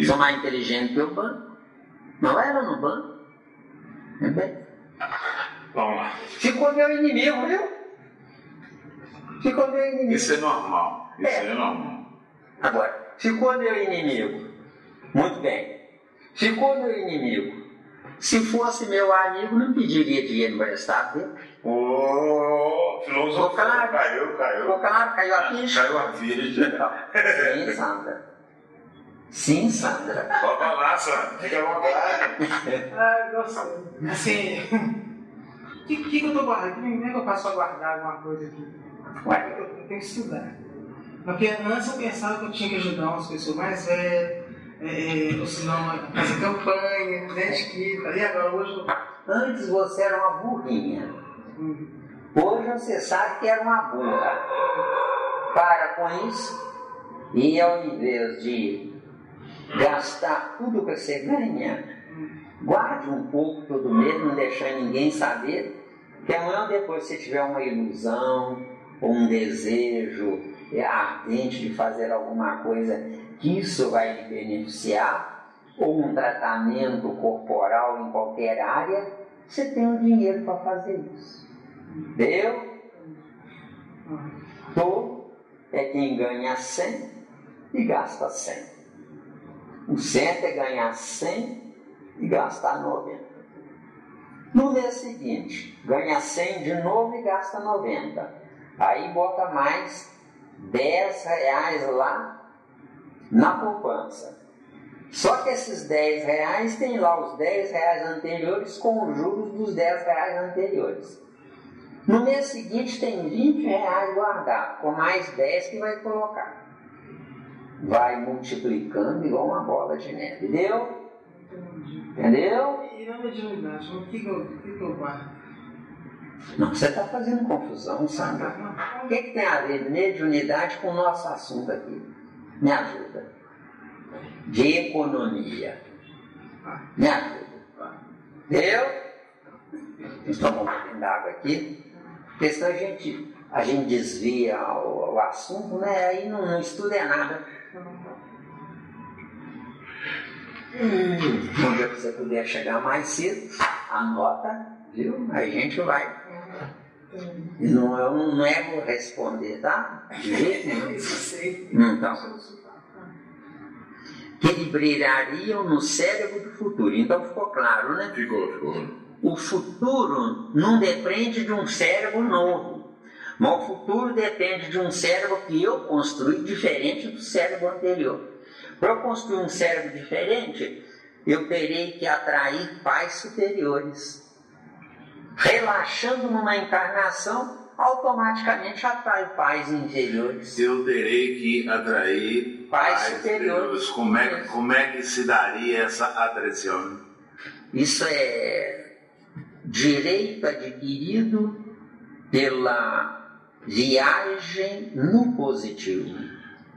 S1: Sou mais inteligente que o banco. Não era no banco. É bem.
S2: Vamos lá.
S1: Ficou meu inimigo, viu? Ficou meu inimigo.
S2: Isso é normal. Isso é normal.
S1: Agora, ficou meu inimigo. Muito bem. Ficou meu inimigo. Se fosse meu amigo, não pediria dinheiro emprestado dele.
S2: Filosofia.
S1: Claro.
S2: Caiu.
S1: Ficou claro? Caiu a ficha?
S2: Caiu a ficha.
S1: Sim, Sandra. Sim, Sandra.
S2: Pode falar, Sandra. Fica à vontade.
S3: Gostei. Assim, o que eu tô guardando? Como é que eu faço para guardar alguma coisa aqui?
S1: Ué.
S3: Eu tenho que estudar. Porque antes eu pensava que eu tinha que ajudar umas pessoas mais velhas, ou senão fazer campanha, identificar. E agora, hoje
S1: Antes você era uma burrinha. Hoje você sabe que era uma burra. Para com isso e ao invés de gastar tudo que você ganha, guarde um pouco todo mês, não deixar ninguém saber, que amanhã ou depois você tiver uma ilusão ou um desejo ardente de fazer alguma coisa que isso vai lhe beneficiar, ou um tratamento corporal em qualquer área, você tem o dinheiro para fazer isso. Deu? Tolo é quem ganha 100 e gasta 100. O certo é ganhar 100 e gastar 90. No mês seguinte, ganha 100 de novo e gasta 90. Aí bota mais R$10 lá na poupança. Só que esses R$10 tem lá os R$10 anteriores com os juros dos R$10 anteriores. No mês seguinte tem R$20 guardado, com mais 10 que vai colocar. Vai multiplicando igual uma bola de neve. Deu? Entendeu?
S3: E na mediunidade, o que eu guardo?
S1: Não, você está fazendo confusão, Sandra. O que tem a ver mediunidade com o nosso assunto aqui? Me ajuda. De economia. Me ajuda. Deu? Vamos tomar um pouquinho d'água aqui. Porque senão a gente desvia o assunto, né? Aí não estuda nada. Um dia que você puder chegar mais cedo, anota, viu? Aí a gente vai. E não é vou responder, tá? De jeito nenhum. Então, que eles brilhariam no cérebro do futuro. Então ficou claro, né?
S2: Ficou.
S1: O futuro não depende de um cérebro novo. Mas o futuro depende de um cérebro que eu construí diferente do cérebro anterior. Para eu construir um cérebro diferente, eu terei que atrair pais superiores. Relaxando numa encarnação, automaticamente atrai pais inferiores.
S2: Eu terei que atrair
S1: pais superiores.
S2: Como é que se daria essa atração?
S1: Isso é direito adquirido pela viagem no positivo.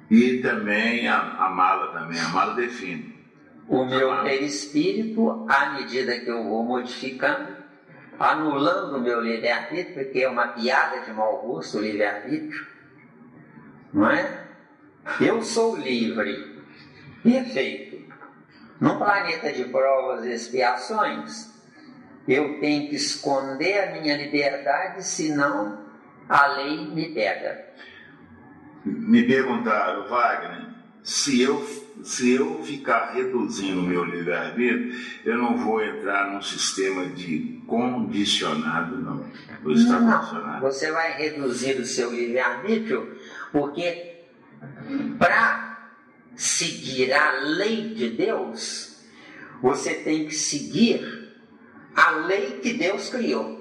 S2: E também a mala define.
S1: O meu perispírito, à medida que eu vou modificando, anulando o meu livre-arbítrio, porque é uma piada de mau gosto o livre-arbítrio, não é? Eu sou livre, perfeito. Num planeta de provas e expiações, eu tenho que esconder a minha liberdade, senão a lei me pega.
S2: Me perguntaram, Wagner, se eu ficar reduzindo o meu livre-arbítrio, eu não vou entrar num sistema de condicionado, não. Vou estar condicionado.
S1: Você vai reduzir o seu livre-arbítrio, porque para seguir a lei de Deus, você tem que seguir a lei que Deus criou.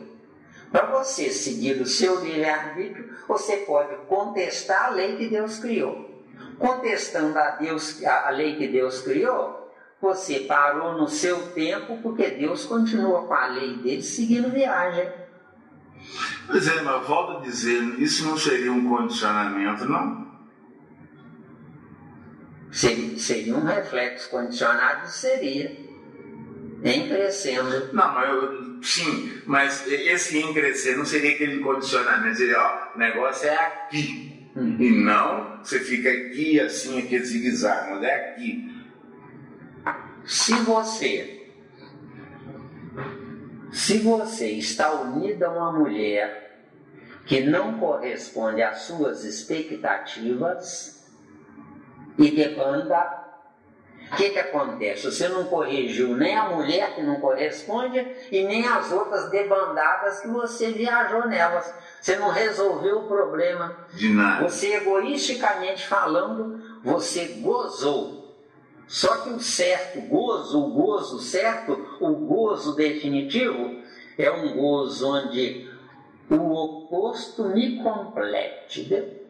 S1: Para você seguir o seu livre-arbítrio, você pode contestar a lei que Deus criou. Contestando a lei que Deus criou, você parou no seu tempo, porque Deus continua com a lei dele seguindo viagem.
S2: Pois é, mas volto a dizer, isso não seria um condicionamento, não?
S1: Seria um reflexo condicionado, seria. Em crescendo.
S2: Não, sim, mas esse em crescer não seria aquele condicionamento, seria, o negócio é aqui. E não, você fica aqui assim, aquele zigue-zague, mas é aqui.
S1: se você está unido a uma mulher que não corresponde às suas expectativas e debanda, o que acontece? Você não corrigiu nem a mulher que não corresponde e nem as outras debandadas que você viajou nelas. Você não resolveu o problema.
S2: De nada.
S1: Você, egoisticamente falando, você gozou. Só que o certo gozo, o gozo certo, o gozo definitivo, é um gozo onde o oposto me complete. Entendeu?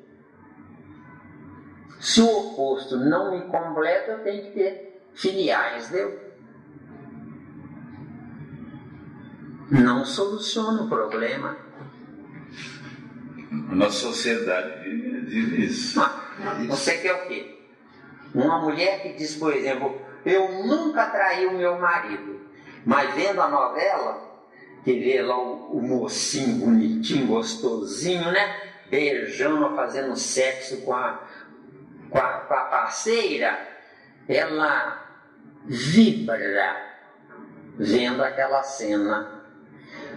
S1: Se o oposto não me completa, eu tenho que ter filiais, entendeu? Não soluciona o problema.
S2: Nossa sociedade vive isso.
S1: Você quer o quê? Uma mulher que diz, por exemplo, eu nunca traí o meu marido, mas vendo a novela, que vê lá o mocinho bonitinho, gostosinho, né? Beijando, fazendo sexo com a parceira, ela vibra vendo aquela cena.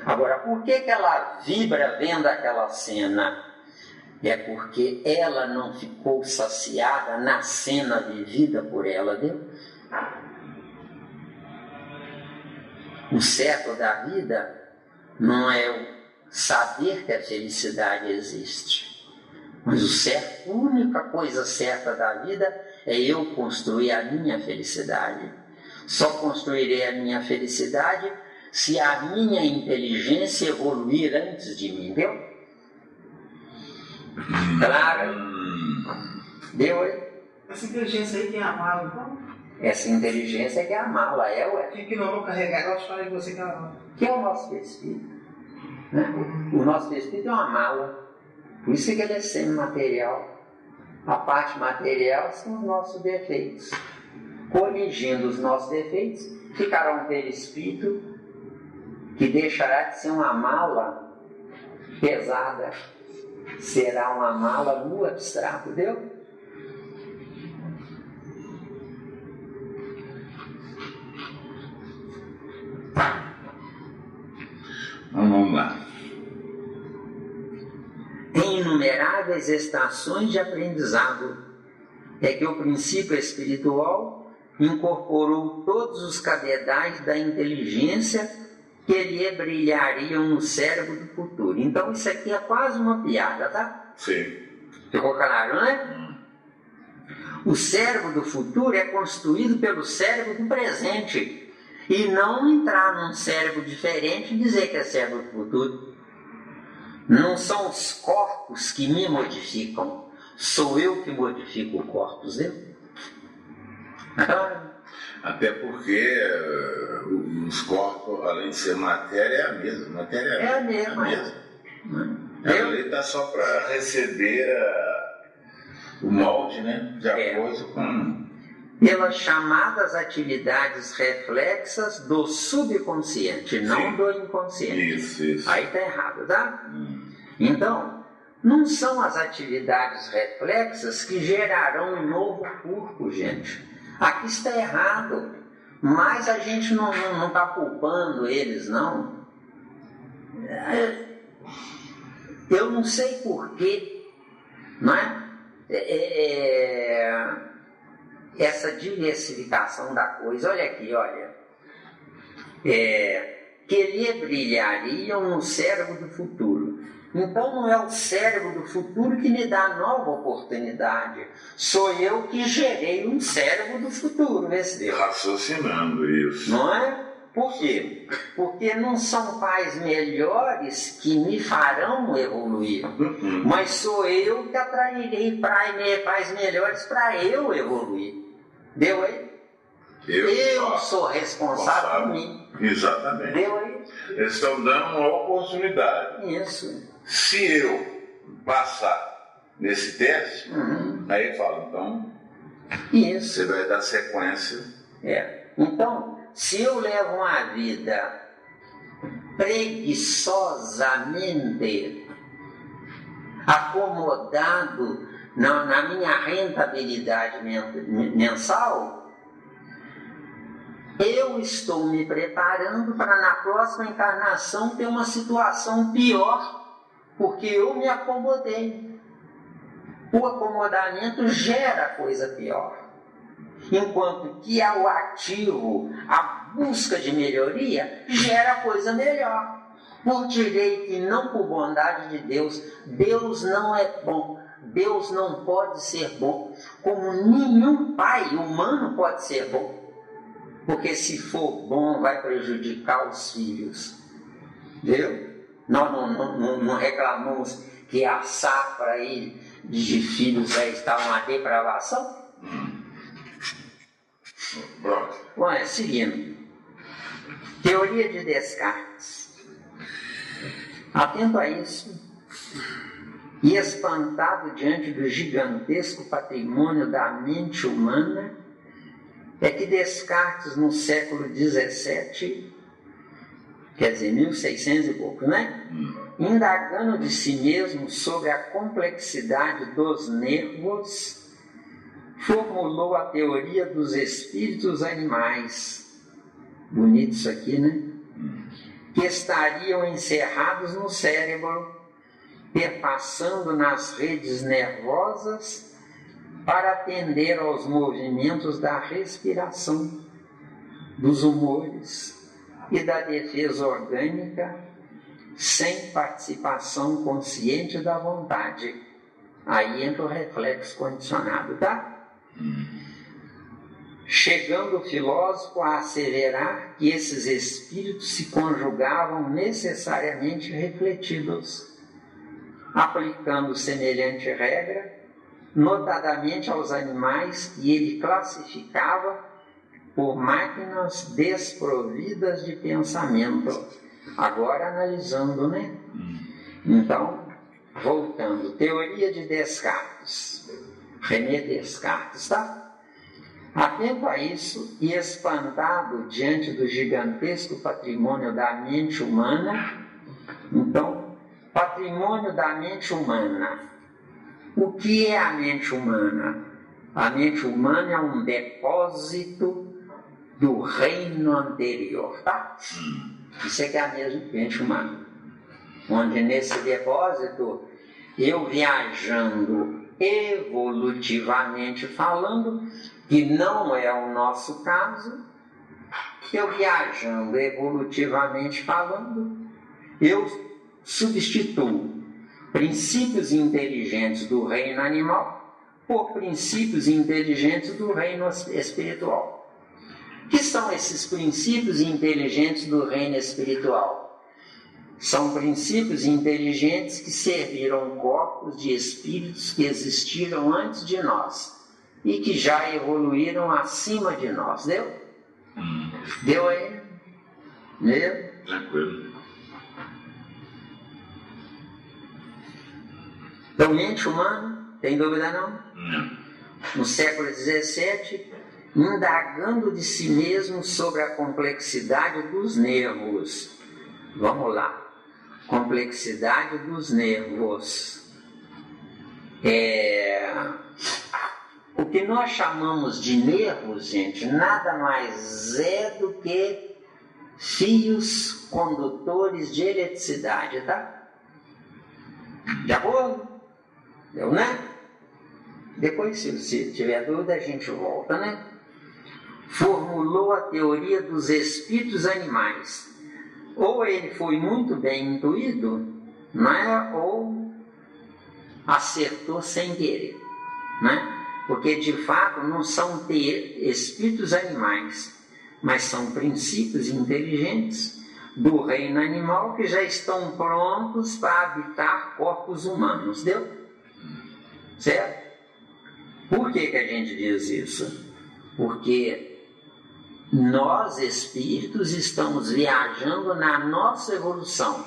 S1: Agora, por que ela vibra vendo aquela cena? É porque ela não ficou saciada na cena vivida por ela, viu? O certo da vida não é o saber que a felicidade existe, mas a única coisa certa da vida é eu construir a minha felicidade. Só construirei a minha felicidade se a minha inteligência evoluir antes de mim, viu? Claro. Deu aí?
S3: Essa inteligência aí que é a mala, então?
S1: Essa inteligência que é a mala, ué.
S3: Que não vou carregar, igual eu te falei de você que é a mala.
S1: Que é o nosso espírito. Né? O nosso espírito é uma mala. Por isso que ele é semimaterial. A parte material são os nossos defeitos. Corrigindo os nossos defeitos, ficará um perispírito que deixará de ser uma mala pesada. Será uma mala no abstrato, viu?
S2: Vamos lá.
S1: Em inumeráveis estações de aprendizado é que o princípio espiritual incorporou todos os cabedais da inteligência que lhe brilhariam no cérebro do futuro. Então isso aqui é quase uma piada, tá?
S2: Sim.
S1: Ficou claro, né? O cérebro do futuro é construído pelo cérebro do presente e não entrar num cérebro diferente e dizer que é cérebro do futuro. Não são os corpos que me modificam, sou eu que modifico o corpus, eu?
S2: Até porque os corpos, além de ser matéria, é a mesma. Matéria
S1: é a mesma.
S2: Ela ali está só para receber o molde, né? De acordo com...
S1: Pelas chamadas atividades reflexas do subconsciente, não do inconsciente.
S2: Isso.
S1: Aí está errado, tá? Então, não são as atividades reflexas que gerarão um novo corpo, gente. Aqui está errado, mas a gente não está culpando eles, não. Eu não sei porquê, não é? Essa diversificação da coisa, olha aqui, olha. Que lhe brilhariam no cérebro do futuro. Então não é o cérebro do futuro que me dá nova oportunidade. Sou eu que gerei um cérebro do futuro, nesse Deus.
S2: Raciocinando isso.
S1: Não é? Por quê? Porque não são pais melhores que me farão evoluir. Mas sou eu que atrairei pais melhores para eu evoluir. Deu aí? Eu sou responsável por mim.
S2: Exatamente.
S1: Deu aí?
S2: Eles estão dando uma oportunidade.
S1: Isso.
S2: Se eu passar nesse teste, aí eu falo, então,
S1: isso.
S2: Você vai dar sequência.
S1: Então, se eu levo uma vida preguiçosamente acomodado na minha rentabilidade mensal, eu estou me preparando para na próxima encarnação ter uma situação pior, porque eu me acomodei. O acomodamento gera coisa pior. Enquanto que ao ativo, a busca de melhoria, gera coisa melhor. Por direito e não por bondade de Deus. Deus não é bom. Deus não pode ser bom. Como nenhum pai humano pode ser bom. Porque se for bom, vai prejudicar os filhos. Viu? Nós não reclamamos que a safra aí de filhos vai estar uma depravação? Bom, seguindo. Teoria de Descartes. Atento a isso, e espantado diante do gigantesco patrimônio da mente humana, é que Descartes, no século XVII, quer dizer, 1600 e pouco, né? Indagando de si mesmo sobre a complexidade dos nervos, formulou a teoria dos espíritos animais. Bonito isso aqui, né? Que estariam encerrados no cérebro, perpassando nas redes nervosas para atender aos movimentos da respiração, dos humores e da defesa orgânica, sem participação consciente da vontade. Aí entra o reflexo condicionado, tá? Chegando o filósofo a asseverar que esses espíritos se conjugavam necessariamente refletidos, aplicando semelhante regra, notadamente aos animais que ele classificava por máquinas desprovidas de pensamento. Agora analisando, né? Então, voltando, teoria de Descartes, René Descartes, tá? Atento a isso e espantado diante do gigantesco patrimônio da mente humana, então, patrimônio da mente humana. O que é a mente humana? A mente humana é um depósito do reino anterior, tá? Isso é que é a mesma mente humana. Onde nesse depósito, eu viajando evolutivamente falando, que não é o nosso caso, eu viajando evolutivamente falando, eu substituo princípios inteligentes do reino animal por princípios inteligentes do reino espiritual. O que são esses princípios inteligentes do reino espiritual? São princípios inteligentes que serviram corpos de espíritos que existiram antes de nós e que já evoluíram acima de nós. Deu? Deu aí? Deu?
S2: Tranquilo.
S1: Então, mente humana, tem dúvida não?
S2: Não.
S1: No século XVII, indagando de si mesmo sobre a complexidade dos nervos. Vamos lá. Complexidade dos nervos. O que nós chamamos de nervos, gente, nada mais é do que fios condutores de eletricidade, tá? De acordo? Deu, né? Depois, se tiver dúvida, a gente volta, né? Formulou a teoria dos espíritos animais. Ou ele foi muito bem intuído, né? Ou acertou sem querer, né? Porque de fato não são espíritos animais, mas são princípios inteligentes do reino animal que já estão prontos para habitar corpos humanos. Deu? Certo? Por que a gente diz isso? Porque nós, espíritos, estamos viajando na nossa evolução,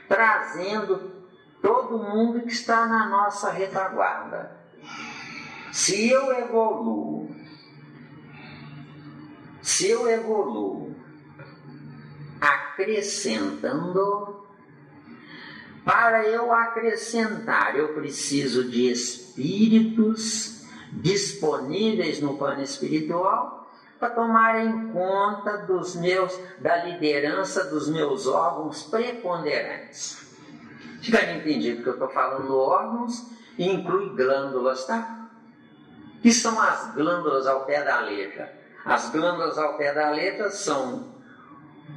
S1: trazendo todo mundo que está na nossa retaguarda. Se eu evoluo acrescentando, para eu acrescentar, eu preciso de espíritos disponíveis no plano espiritual para tomarem conta da liderança dos meus órgãos preponderantes. Fica entendido que eu estou falando órgãos e inclui glândulas, tá? Que são as glândulas ao pé da letra? As glândulas ao pé da letra são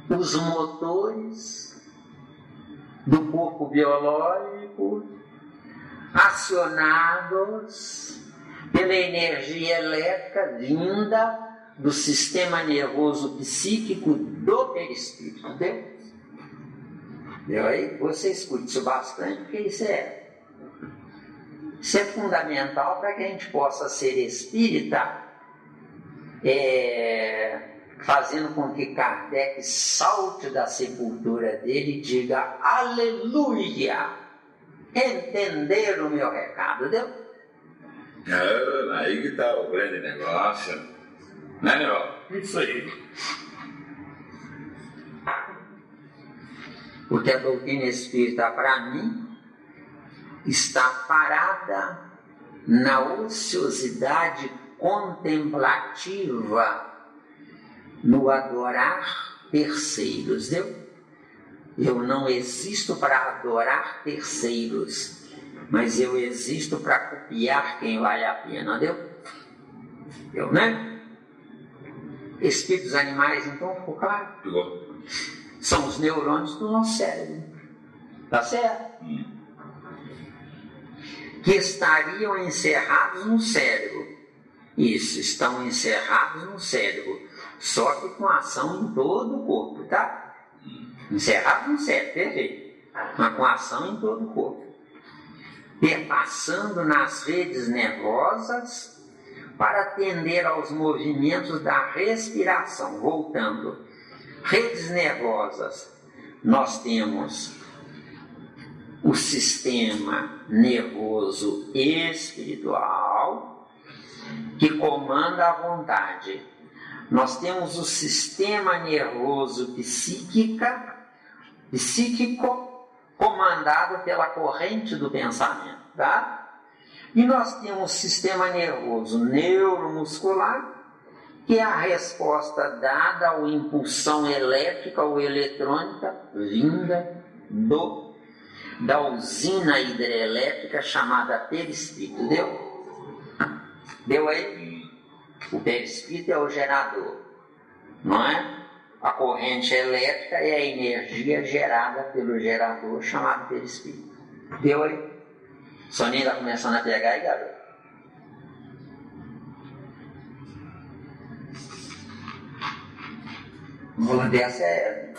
S1: os motores do corpo biológico acionados pela energia elétrica vinda do sistema nervoso psíquico do perispírito. Entendeu? Deu aí? Você escute isso bastante, porque isso é fundamental para que a gente possa ser espírita, fazendo com que Kardec salte da sepultura dele e diga: aleluia! Entenderam o meu recado, deu?
S2: Aí que está o grande negócio. Né, Niló?
S4: Isso aí.
S1: Porque a doutrina espírita, para mim, está parada na ociosidade contemplativa, no adorar terceiros, deu? Eu não existo para adorar terceiros, mas eu existo para copiar quem vale a pena, deu? Deu, né? Espíritos animais, então, ficou claro?
S2: Ficou.
S1: São os neurônios do nosso cérebro. Tá certo? Que estariam encerrados no cérebro. Isso, estão encerrados no cérebro. Só que com ação em todo o corpo, tá? Encerrados no cérebro, perfeito. Mas com ação em todo o corpo. Perpassando nas redes nervosas para atender aos movimentos da respiração. Voltando. Redes nervosas. Nós temos o sistema nervoso espiritual, que comanda a vontade. Nós temos o sistema nervoso psíquico, comandado pela corrente do pensamento, tá? E nós temos o sistema nervoso neuromuscular, que é a resposta dada à impulsão elétrica ou eletrônica vinda da usina hidrelétrica chamada perispírito. Deu? Deu aí? O perispírito é o gerador, não é? A corrente elétrica é a energia gerada pelo gerador chamado perispírito. Deu aí? Soninho está começando a pegar aí, garoto. Uma dessa é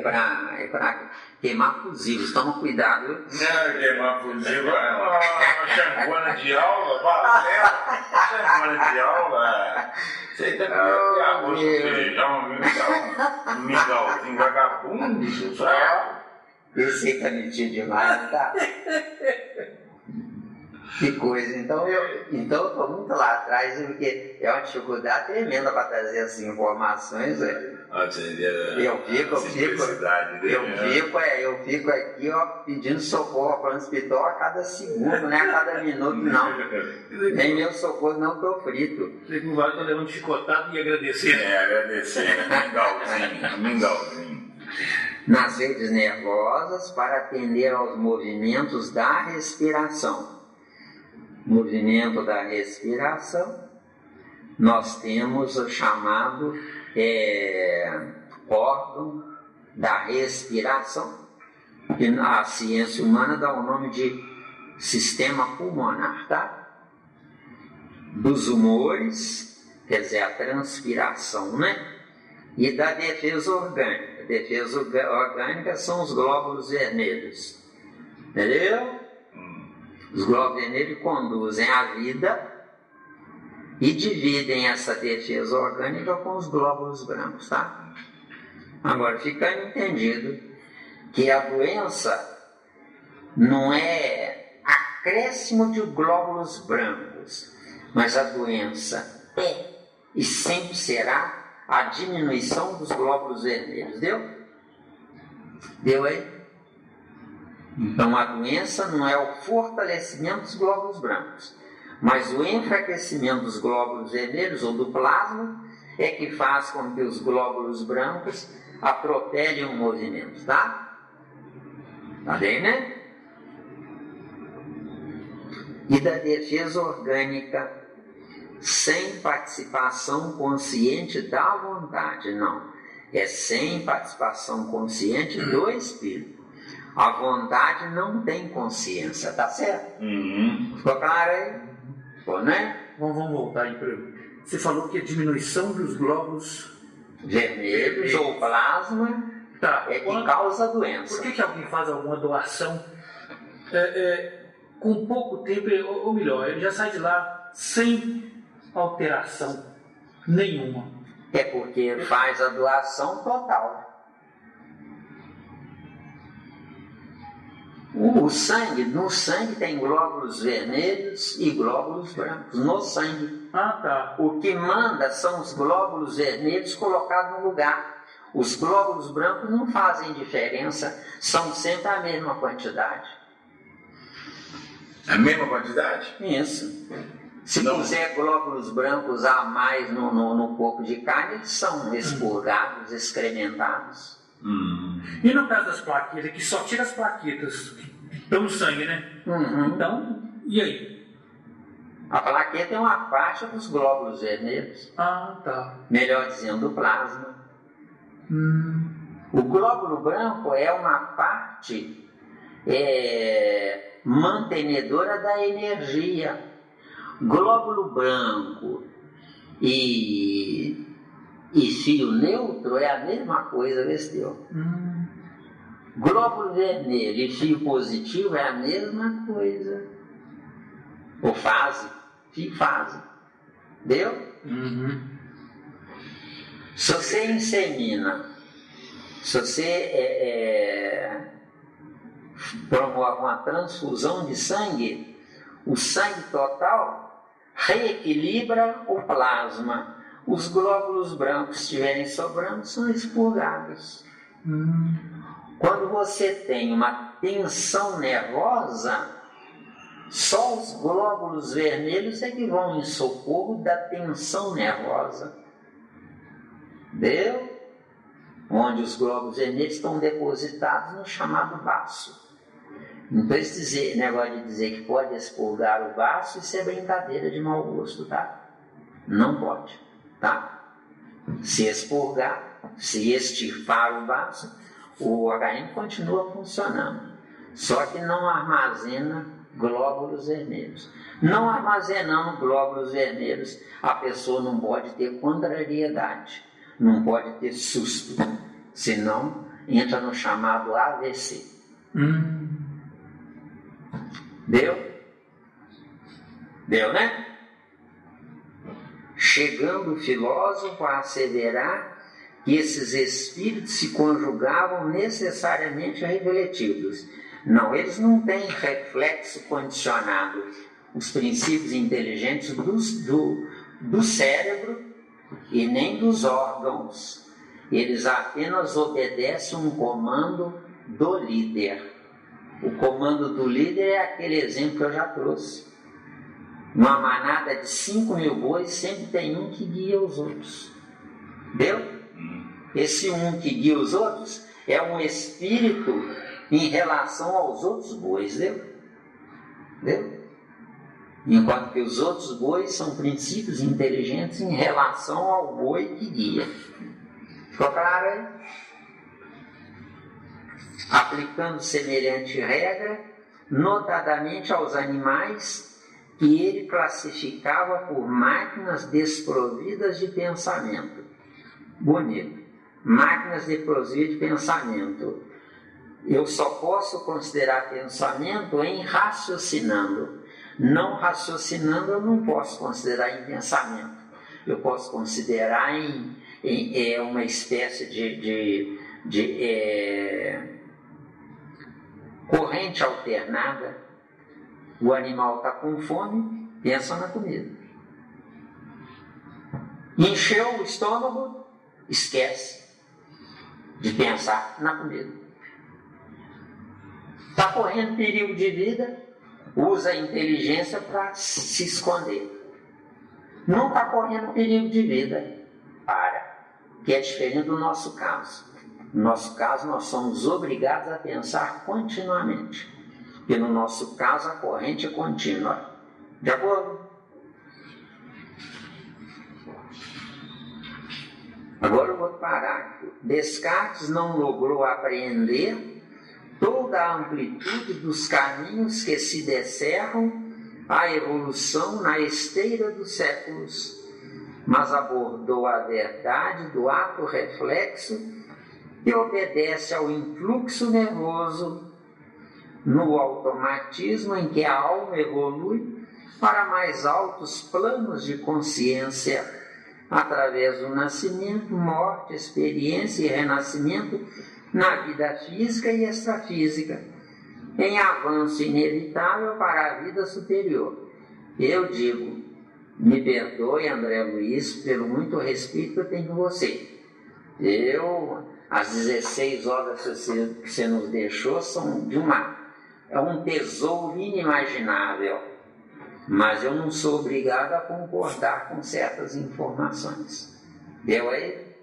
S1: para queimar fusíveis. Toma cuidado.
S2: Não, queimar fusível é uma chancona de aula, chancona de aula. Você tem que ter arroz com feijão, um mingauzinho vagabundo, isso só.
S1: Esse aí tá metido demais, tá? Que coisa. Então eu estou muito lá atrás, porque é uma dificuldade tremenda para trazer essas informações. Eu fico aqui, ó, pedindo socorro para o hospital a cada segundo, né? A cada minuto, não. Nem meu socorro, não, estou frito.
S4: Você não vai estar levando chicotado e agradecer.
S2: Agradecer, mingauzinho.
S1: Nas redes nervosas para atender aos movimentos da respiração. Movimento da respiração, nós temos o chamado órgão da respiração, que a ciência humana dá o nome de sistema pulmonar, tá? Dos humores, quer dizer, a transpiração, né? E da defesa orgânica. A defesa orgânica são os glóbulos vermelhos, entendeu? Os glóbulos vermelhos conduzem a vida e dividem essa defesa orgânica com os glóbulos brancos, tá? Agora, fica entendido que a doença não é acréscimo de glóbulos brancos, mas a doença é e sempre será a diminuição dos glóbulos vermelhos. Deu? Deu aí? Então a doença não é o fortalecimento dos glóbulos brancos, mas o enfraquecimento dos glóbulos vermelhos ou do plasma é que faz com que os glóbulos brancos atropelem o movimento, tá? Tá bem, né? E da defesa orgânica, sem participação consciente da vontade, não. É sem participação consciente do espírito. A vontade não tem consciência, tá certo? Ficou claro aí? Ficou, né?
S4: Vamos voltar aí para. Você falou que a diminuição dos glóbulos
S1: vermelhos ou plasma é que causa a doença.
S4: Por que alguém faz alguma doação com pouco tempo, ou melhor, ele já sai de lá sem alteração nenhuma?
S1: É porque faz a doação total. O sangue, no sangue tem glóbulos vermelhos e glóbulos brancos, no sangue.
S4: Ah, tá.
S1: O que manda são os glóbulos vermelhos colocados no lugar. Os glóbulos brancos não fazem diferença, são sempre a mesma quantidade.
S2: A mesma quantidade?
S1: Isso. Se puser glóbulos brancos a mais no corpo de carne, eles são expurgados, excrementados.
S4: E no caso das plaquetas, que só tira as plaquetas que estão no sangue, né? Então, e aí?
S1: A plaqueta é uma parte dos glóbulos vermelhos.
S4: Ah, tá.
S1: Melhor dizendo, do plasma. O glóbulo branco é uma parte mantenedora da energia. Glóbulo branco e fio neutro é a mesma coisa, Vesteu. Glóbulo vermelho e fio positivo é a mesma coisa. Ou fase, fio fase. Deu? Se você insemina, se você promove uma transfusão de sangue, o sangue total reequilibra o plasma. Os glóbulos brancos que estiverem sobrando são expurgados. Quando você tem uma tensão nervosa, só os glóbulos vermelhos é que vão em socorro da tensão nervosa. Deu? Onde os glóbulos vermelhos estão depositados no chamado baço. Então esse negócio de dizer que pode expurgar o baço, isso é brincadeira de mau gosto, tá? Não pode, tá? Se expurgar, se estifar o baço, o HM continua funcionando. Só que não armazena glóbulos vermelhos. Não armazenando glóbulos vermelhos, a pessoa não pode ter contrariedade, não pode ter susto, senão entra no chamado AVC. Deu? Deu, né? Chegando o filósofo a asseverar que esses espíritos se conjugavam necessariamente refletidos. Não, eles não têm reflexo condicionado. Os princípios inteligentes do cérebro e nem dos órgãos. Eles apenas obedecem um comando do líder. O comando do líder é aquele exemplo que eu já trouxe. Uma manada de 5.000 bois sempre tem um que guia os outros. Deu? Esse um que guia os outros é um espírito em relação aos outros bois. Deu? Deu? Enquanto que os outros bois são princípios inteligentes em relação ao boi que guia. Ficou claro aí? Aplicando semelhante regra, notadamente aos animais que ele classificava por máquinas desprovidas de pensamento. Bonito. Máquinas desprovidas de pensamento. Eu só posso considerar pensamento em raciocinando. Não raciocinando, eu não posso considerar em pensamento. Eu posso considerar em uma espécie de corrente alternada. O animal está com fome, pensa na comida. Encheu o estômago, esquece de pensar na comida. Está correndo perigo de vida, usa a inteligência para se esconder. Não está correndo perigo de vida, que é diferente do nosso caso. No nosso caso, nós somos obrigados a pensar continuamente. Porque no nosso caso, a corrente é contínua. De acordo? Agora eu vou parar. Descartes não logrou apreender toda a amplitude dos caminhos que se descerram à evolução na esteira dos séculos, mas abordou a verdade do ato reflexo que obedece ao influxo nervoso no automatismo em que a alma evolui para mais altos planos de consciência através do nascimento, morte, experiência e renascimento na vida física e extrafísica, em avanço inevitável para a vida superior. Eu digo, me perdoe, André Luiz, pelo muito respeito que eu tenho por você. As 16 horas que você nos deixou são é um tesouro inimaginável, mas eu não sou obrigado a concordar com certas informações. Deu aí?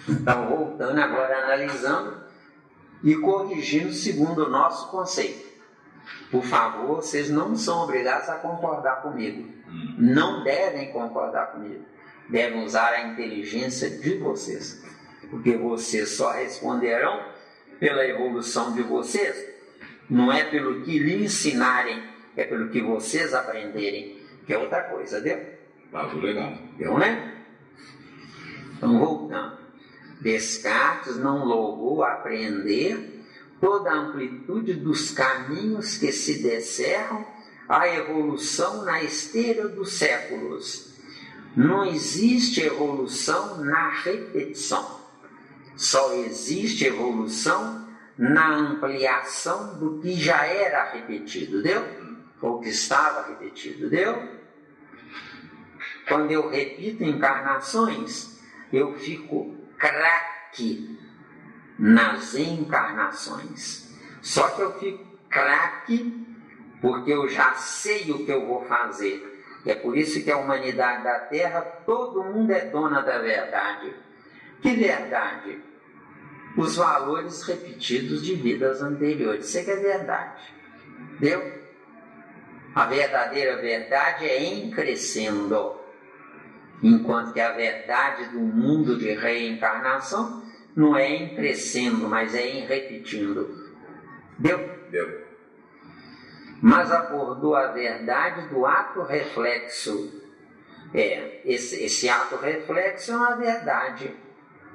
S1: Então, voltando agora, analisando e corrigindo segundo o nosso conceito. Por favor, vocês não são obrigados a concordar comigo. Não devem concordar comigo. Devem usar a inteligência de vocês. Porque vocês só responderão pela evolução de vocês. Não é pelo que lhe ensinarem, é pelo que vocês aprenderem. Que é outra coisa, deu?
S2: Legal.
S1: Deu, né? Então, voltando. Descartes não logrou apreender toda a amplitude dos caminhos que se descerram à evolução na esteira dos séculos. Não existe evolução na repetição. Só existe evolução na ampliação do que já era repetido, deu? Ou que estava repetido, deu? Quando eu repito encarnações, eu fico craque nas encarnações. Só que eu fico craque porque eu já sei o que eu vou fazer. É por isso que a humanidade da Terra, todo mundo é dona da verdade. Que verdade? Os valores repetidos de vidas anteriores. Isso é que é verdade. Entendeu? A verdadeira verdade é em crescendo. Enquanto que a verdade do mundo de reencarnação não é em crescendo, mas é em repetindo. Deu?
S2: Deu.
S1: Mas abordou a verdade do ato reflexo. Esse ato reflexo é uma verdade.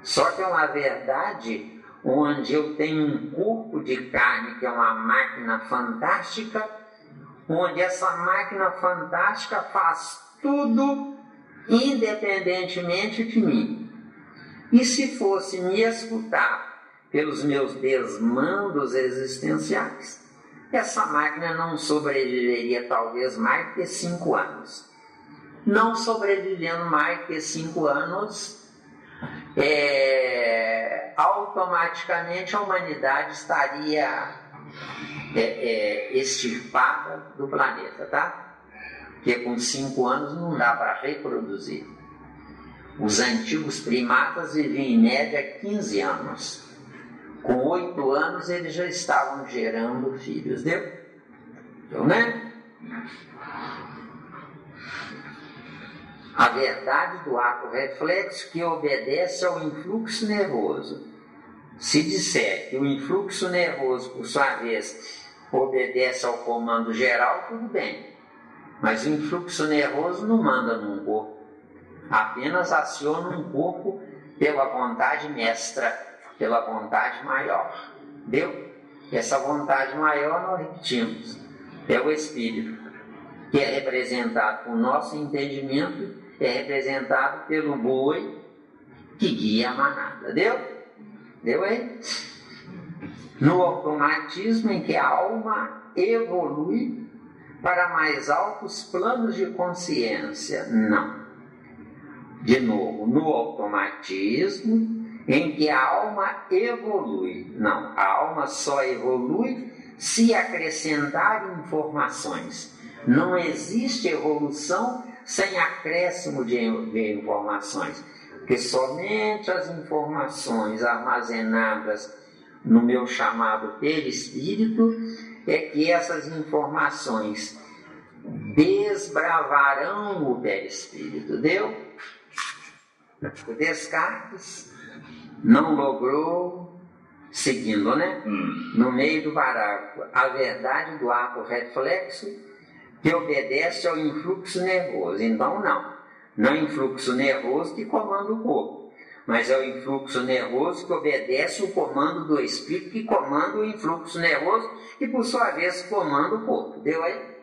S1: Só que é uma verdade onde eu tenho um corpo de carne que é uma máquina fantástica, onde essa máquina fantástica faz tudo independentemente de mim. E se fosse me escutar pelos meus desmandos existenciais, essa máquina não sobreviveria talvez mais que 5 anos. Não sobrevivendo mais que 5 anos, automaticamente a humanidade estaria extirpada do planeta, tá? Porque com 5 anos não dá para reproduzir. Os antigos primatas viviam em média 15 anos. Com 8 anos eles já estavam gerando filhos, deu? Então, né? A verdade do ato reflexo que obedece ao influxo nervoso. Se disser que o influxo nervoso, por sua vez, obedece ao comando geral, tudo bem. Mas o influxo nervoso não manda num corpo. Apenas aciona um corpo pela vontade mestra, pela vontade maior. Deu? Essa vontade maior nós repetimos. É o Espírito, que é representado com o nosso entendimento, é representado pelo boi que guia a manada. Deu? Deu aí? No automatismo em que a alma evolui para mais altos planos de consciência. Não. De novo, no automatismo em que a alma evolui. Não, a alma só evolui se acrescentar informações. Não existe evolução sem acréscimo de informações, porque somente as informações armazenadas no meu chamado perispírito é que essas informações desbravarão o perispírito. Deu? O Descartes não logrou, seguindo, né? No meio do parágrafo, a verdade do ato reflexo que obedece ao influxo nervoso. Então, não é o influxo nervoso que comanda o corpo, mas é o influxo nervoso que obedece o comando do espírito, que comanda o influxo nervoso, que por sua vez comanda o corpo. Deu aí?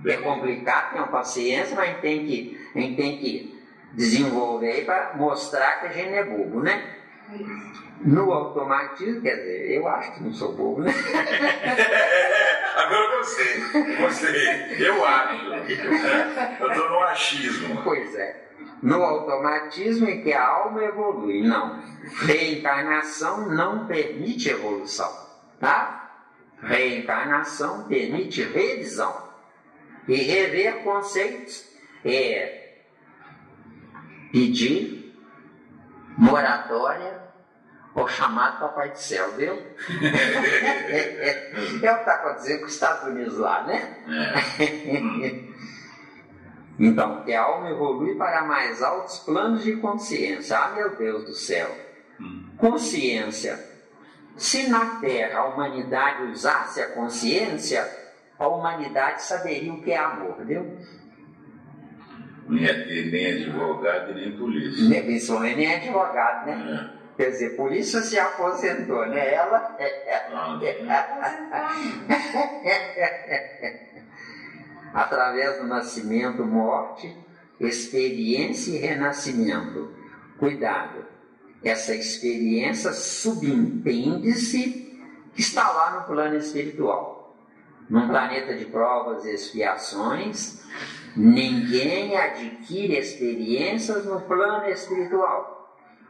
S1: É complicado, tem uma paciência, mas a gente tem que desenvolver para mostrar que a gente é bobo, né? No automatismo, quer dizer, eu acho que não sou bobo, né?
S2: Agora você, eu acho. Eu estou no achismo.
S1: Pois é. No automatismo em que a alma evolui, não. Reencarnação não permite evolução, tá? Reencarnação permite revisão. E rever conceitos é pedir moratória ou chamado Papai do Céu, viu? É o que está acontecendo com os Estados Unidos lá, né? Então, que a alma evolui para mais altos planos de consciência. Ah, meu Deus do céu! Consciência. Se na Terra a humanidade usasse a consciência, a humanidade saberia o que é amor, viu?
S2: Não ia ter nem advogado e nem polícia.
S1: Principalmente nem advogado, né? Quer dizer, polícia se aposentou, né? Ela... Através do nascimento, morte, experiência e renascimento. Cuidado, essa experiência subentende-se que está lá no plano espiritual. Num planeta de provas e expiações, ninguém adquire experiências no plano espiritual.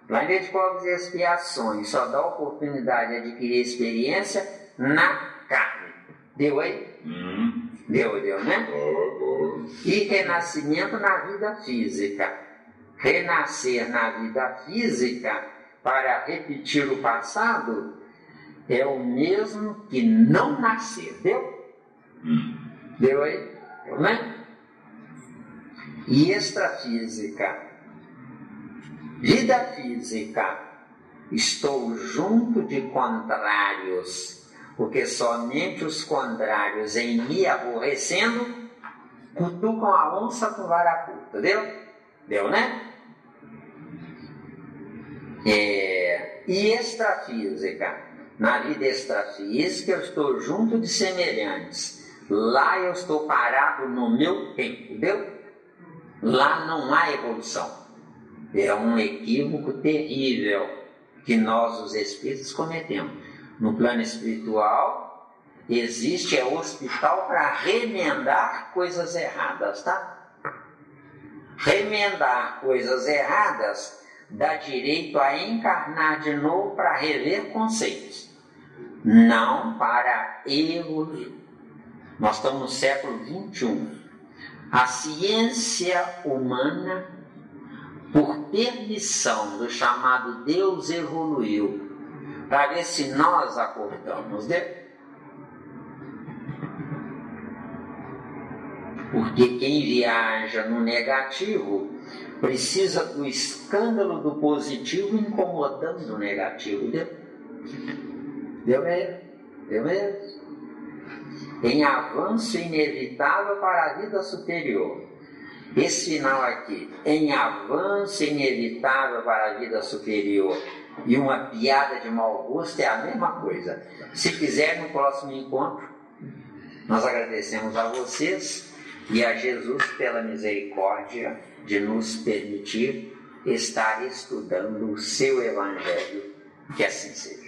S1: Planeta de provas e expiações só dá oportunidade de adquirir experiência na carne. Deu aí? Deu, né? E renascimento na vida física. Renascer na vida física para repetir o passado é o mesmo que não nascer. Deu? Deu aí? Deu, né? E extrafísica. Vida física. Estou junto de contrários, porque somente os contrários em me aborrecendo cutucam a onça com vara curta. Deu? Deu, né? E extrafísica. Na vida extrafísica eu estou junto de semelhantes. Lá eu estou parado no meu tempo, entendeu? Lá não há evolução. É um equívoco terrível que nós, os espíritos, cometemos. No plano espiritual, existe hospital para remendar coisas erradas, tá? Remendar coisas erradas dá direito a encarnar de novo para rever conceitos, não para evoluir. Nós estamos no século XXI. A ciência humana, por permissão do chamado Deus, evoluiu para ver se nós acordamos, né? Porque quem viaja no negativo precisa do escândalo do positivo incomodando o negativo. Deu mesmo? Deu mesmo? Em avanço inevitável para a vida superior. Esse final aqui, em avanço inevitável para a vida superior, e uma piada de mau gosto é a mesma coisa. Se quiser, no próximo encontro, nós agradecemos a vocês e a Jesus pela misericórdia de nos permitir estar estudando o seu Evangelho, que assim seja.